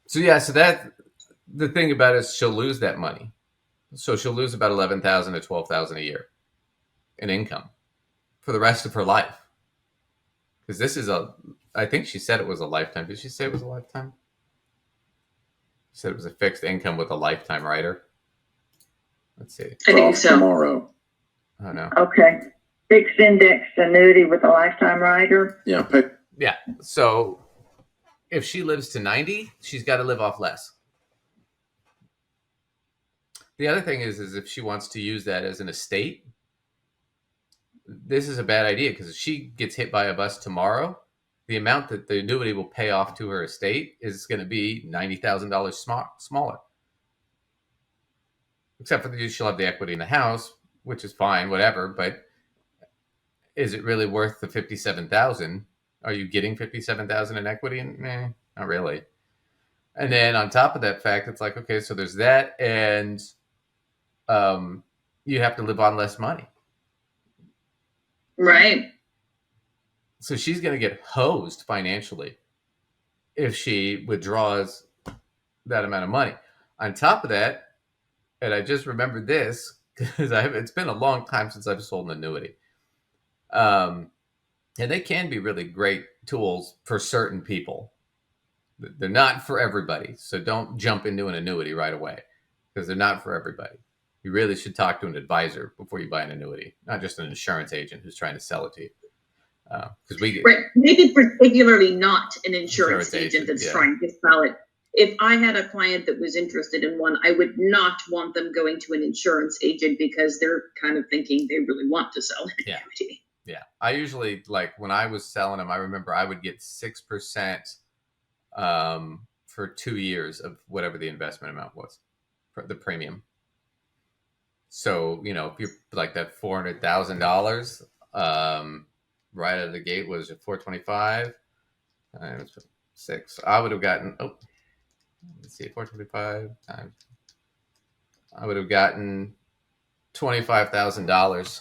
So yeah, so that the thing about it is she'll lose that money. So she'll lose about $11,000 to $12,000 a year in income for the rest of her life. Because this is I think she said it was a lifetime. Did she say it was a lifetime? She said it was a fixed income with a lifetime rider. Let's see. I think so. Tomorrow. Oh no. Okay. Fixed index annuity with a lifetime rider. Yeah. Yeah. So if she lives to 90, she's got to live off less. The other thing is if she wants to use that as an estate, this is a bad idea because if she gets hit by a bus tomorrow, the amount that the annuity will pay off to her estate is going to be $90,000 smaller. Except for she'll have the equity in the house, which is fine, whatever. But is it really worth the $57,000? Are you getting $57,000 in equity? Nah, not really. And then on top of that fact, it's like, okay, so there's that, and you have to live on less money. Right. So she's going to get hosed financially if she withdraws that amount of money. On top of that, and I just remembered this because it's been a long time since I've sold an annuity. And they can be really great tools for certain people. They're not for everybody. So don't jump into an annuity right away because they're not for everybody. You really should talk to an advisor before you buy an annuity, not just an insurance agent who's trying to sell it to you. Because maybe particularly not an insurance agent that's yeah. trying to sell it. If I had a client that was interested in one, I would not want them going to an insurance agent because they're kind of thinking they really want to sell an annuity. Yeah. I usually, like when I was selling them, I remember I would get 6% for 2 years of whatever the investment amount was for the premium. So, if you're like that $400,000, right out of the gate was at 425 times 6. I would have gotten, let's see, 425 times. I would have gotten $25,000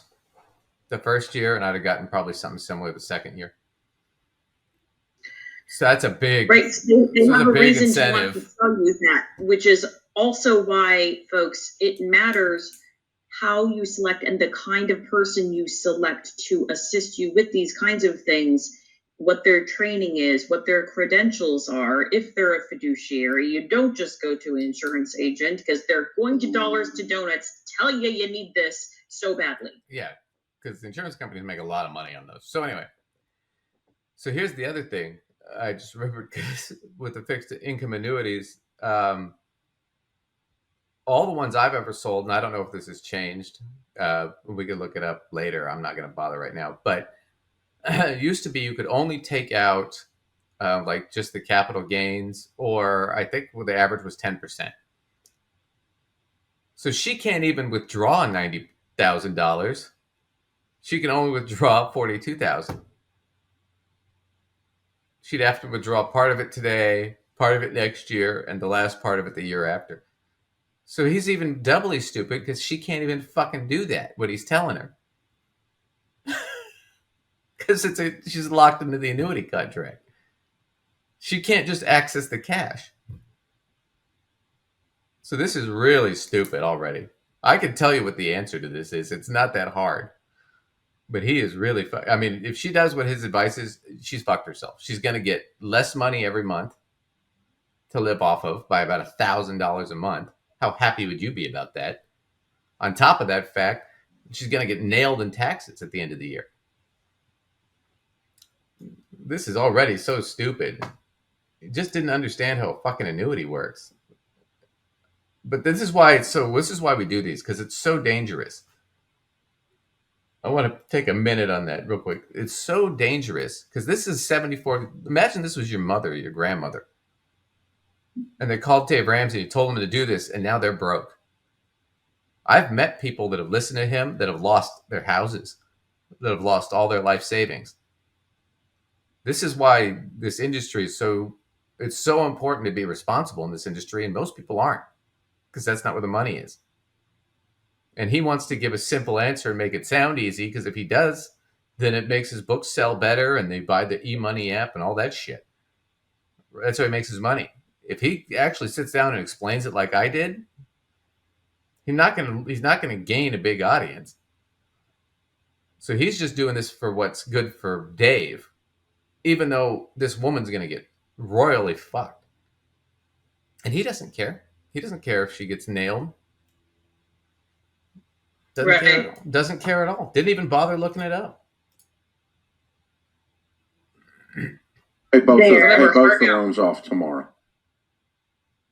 the first year, and I'd have gotten probably something similar the second year. So that's a big, right. They have a reason incentive. to want to tell you that, which is also why, folks, it matters how you select and the kind of person you select to assist you with these kinds of things, what their training is, what their credentials are, if they're a fiduciary. You don't just go to an insurance agent because they're going to dollars to donuts tell you need this so badly. Yeah, because the insurance companies make a lot of money on those. So anyway, so here's the other thing. I just remembered with the fixed income annuities, all the ones I've ever sold, and I don't know if this has changed. We could look it up later. I'm not going to bother right now. But it used to be you could only take out like just the capital gains, or I think the average was 10%. So she can't even withdraw $90,000. She can only withdraw $42,000. She'd have to withdraw part of it today, part of it next year, and the last part of it the year after. So he's even doubly stupid because she can't even fucking do that, what he's telling her. Because she's locked into the annuity contract. She can't just access the cash. So this is really stupid already. I can tell you what the answer to this is. It's not that hard. But he is really if she does what his advice is, she's fucked herself. She's going to get less money every month to live off of by about $1,000 a month. How happy would you be about that? On top of that fact, she's going to get nailed in taxes at the end of the year. this is already so stupid. He just didn't understand how a fucking annuity works. But this is why we do these, because it's so dangerous. I want to take a minute on that real quick. It's so dangerous because this is 74. Imagine this was your mother, your grandmother. And they called Dave Ramsey, told him to do this, and now they're broke. I've met people that have listened to him that have lost their houses, that have lost all their life savings. This is why this industry is it's so important to be responsible in this industry, and most people aren't, because that's not where the money is. And he wants to give a simple answer and make it sound easy, because if he does, then it makes his books sell better, and they buy the e-money app and all that shit. That's how he makes his money. If he actually sits down and explains it like I did, he's not gonna gain a big audience. So he's just doing this for what's good for Dave, even though this woman's gonna get royally fucked. And he doesn't care. He doesn't care if she gets nailed. Doesn't care at all. Didn't even bother looking it up. Pay both the loans off tomorrow.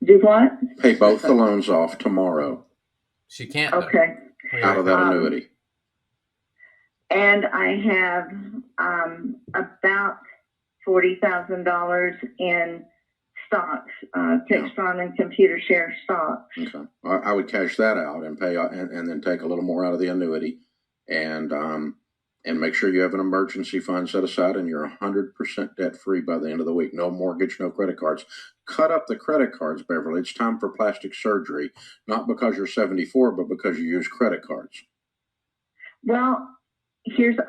Do what? Pay both the loans off tomorrow. She can't. Okay. Out of that annuity. And I have about $40,000 in stocks, Textron and Computer Share stocks. Okay, I would cash that out and pay, and then take a little more out of the annuity, and make sure you have an emergency fund set aside, and you're 100% debt free by the end of the week. No mortgage, no credit cards. Cut up the credit cards, Beverly. It's time for plastic surgery, not because you're 74, but because you use credit cards. Well,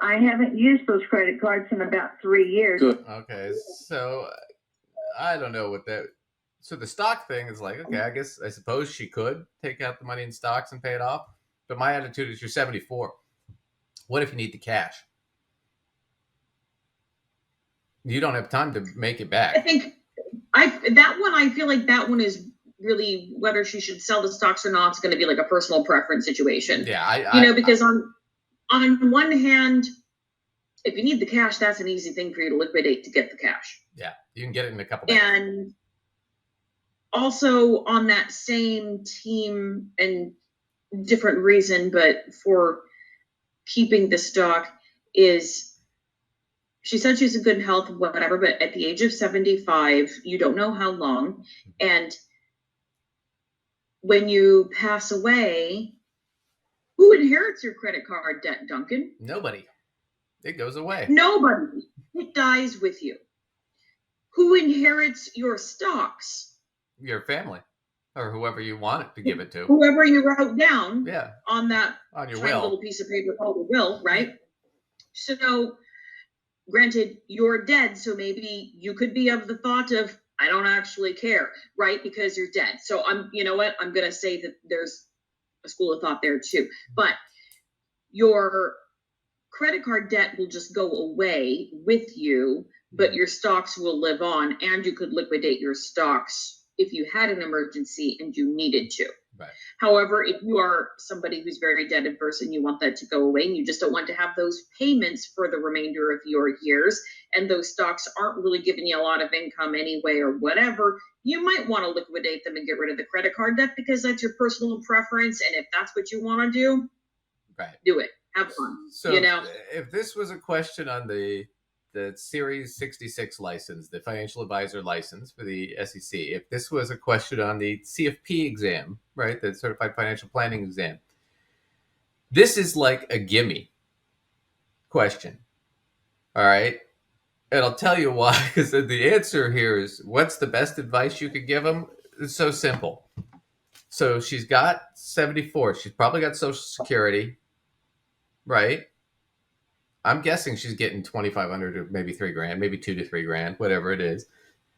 I haven't used those credit cards in about 3 years. Good. Okay, so I don't know what that. So the stock thing is like, okay, I suppose she could take out the money in stocks and pay it off. But my attitude is, you're 74. What if you need the cash? You don't have time to make it back. I think I feel like that one is really, whether she should sell the stocks or not, it's going to be like a personal preference situation. Yeah, because on one hand, if you need the cash, that's an easy thing for you to liquidate to get the cash. Yeah, you can get it in a couple days. And also on that same team, and different reason, but for keeping the stock, is she said she's in good health, whatever, but at the age of 75, you don't know how long. And when you pass away, who inherits your credit card debt, Duncan? Nobody. It goes away. Nobody. It dies with you. Who inherits your stocks? Your family, or whoever you want it to give it to. Whoever you wrote down on that on your tiny will. little piece of paper called a will, right? So, granted, you're dead, so maybe you could be of the thought of, I don't actually care, right? Because you're dead. So you know what? I'm going to say that there's a school of thought there too. But your credit card debt will just go away with you, but your stocks will live on, and you could liquidate your stocks if you had an emergency and you needed to. Right. However, if you are somebody who's very debt adverse and you want that to go away, and you just don't want to have those payments for the remainder of your years, and those stocks aren't really giving you a lot of income anyway or whatever, you might want to liquidate them and get rid of the credit card debt, because that's your personal preference. And if that's what you want to do, do it. Have fun. So you know, if this was a question on the Series 66 license, the financial advisor license for the SEC, if this was a question on the CFP exam, right, the Certified Financial Planning exam, this is like a gimme question. All right. And I'll tell you why, because the answer here is, what's the best advice you could give them? It's so simple. So she's got 74. She's probably got Social Security, right? I'm guessing she's getting $2,500 or maybe $3,000, maybe $2,000 to $3,000, whatever it is.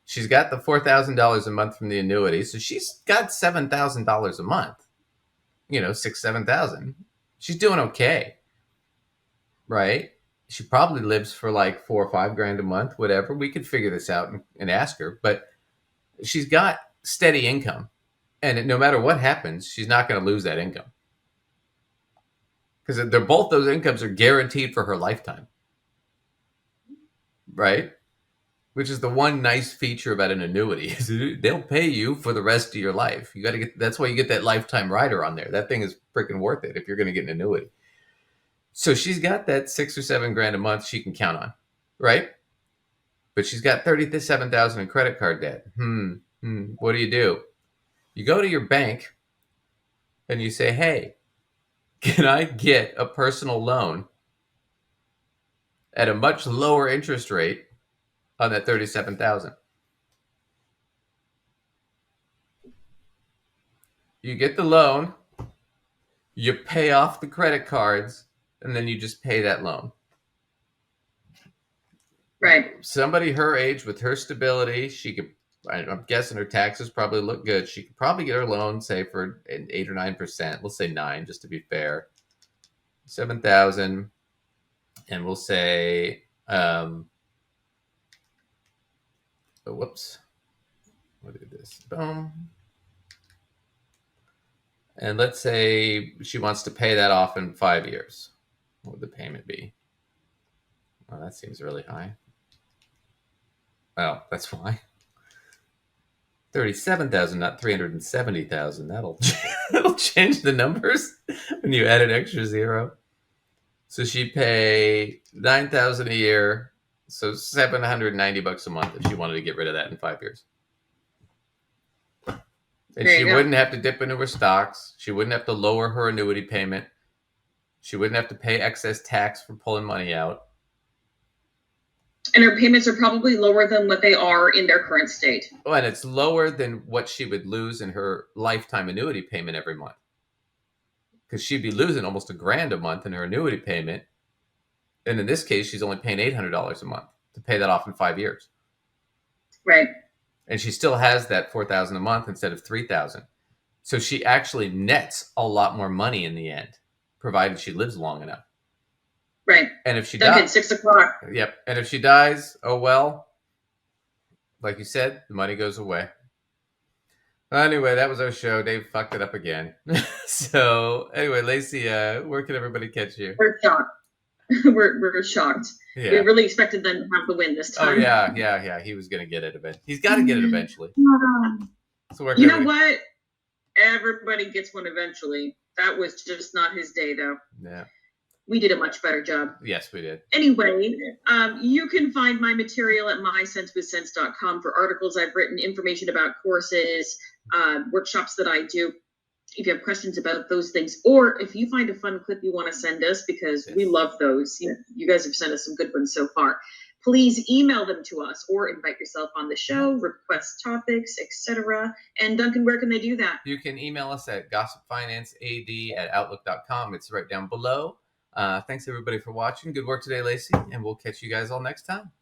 She's got the $4,000 a month from the annuity, so she's got $7,000 a month. $6,000, $7,000. She's doing okay, right? She probably lives for like $4,000 or $5,000 a month, whatever. We could figure this out and ask her, but she's got steady income, and no matter what happens, she's not going to lose that income. Because both those incomes are guaranteed for her lifetime, right? which is the one nice feature about an annuity. They'll pay you for the rest of your life. You got to get, that's why you get that lifetime rider on there. That thing is freaking worth it if you're going to get an annuity. So she's got that $6,000 or $7,000 a month she can count on, right? But she's got $37,000 in credit card debt. What do? You go to your bank and you say, hey, can I get a personal loan at a much lower interest rate on that $37,000? You get the loan, you pay off the credit cards, and then you just pay that loan. Right. Somebody her age with her stability, she could, I'm guessing her taxes probably look good. She could probably get her loan, say, for 8 or 9%. Let's say 9, just to be fair. 7,000, and we'll say, whoops, what is this? Boom. And let's say she wants to pay that off in 5 years. What would the payment be? Well, that seems really high. Well, that's why. 37,000, not 370,000. That'll change the numbers when you add an extra zero. So she'd pay $9,000 a year, so $790 a month if she wanted to get rid of that in 5 years. And she wouldn't have to dip into her stocks. She wouldn't have to lower her annuity payment. She wouldn't have to pay excess tax for pulling money out. And her payments are probably lower than what they are in their current state. Oh, and it's lower than what she would lose in her lifetime annuity payment every month. Because she'd be losing almost $1,000 a month in her annuity payment. And in this case, she's only paying $800 a month to pay that off in 5 years. Right. And she still has that $4,000 a month instead of $3,000. So she actually nets a lot more money in the end, provided she lives long enough. Right. And if she Duncan, dies, 6 o'clock. Yep. And if she dies, oh well. Like you said, the money goes away. Anyway, that was our show. Dave fucked it up again. So anyway, Lacey, where can everybody catch you? We're shocked. we're shocked. Yeah. We really expected them to have the win this time. Oh yeah. He was gonna get it eventually. He's got to get it eventually. So where you know what? Everybody gets one eventually. That was just not his day, though. Yeah. We did a much better job. Yes, we did. Anyway, you can find my material at mysensewithsense.com for articles I've written, information about courses, workshops that I do. If you have questions about those things, or if you find a fun clip you want to send us, because we love those. You guys have sent us some good ones so far. Please email them to us or invite yourself on the show, request topics, etc. And Duncan, where can they do that? You can email us at gossipfinancead@outlook.com. It's right down below. Thanks everybody for watching. Good work today, Lacey, and we'll catch you guys all next time.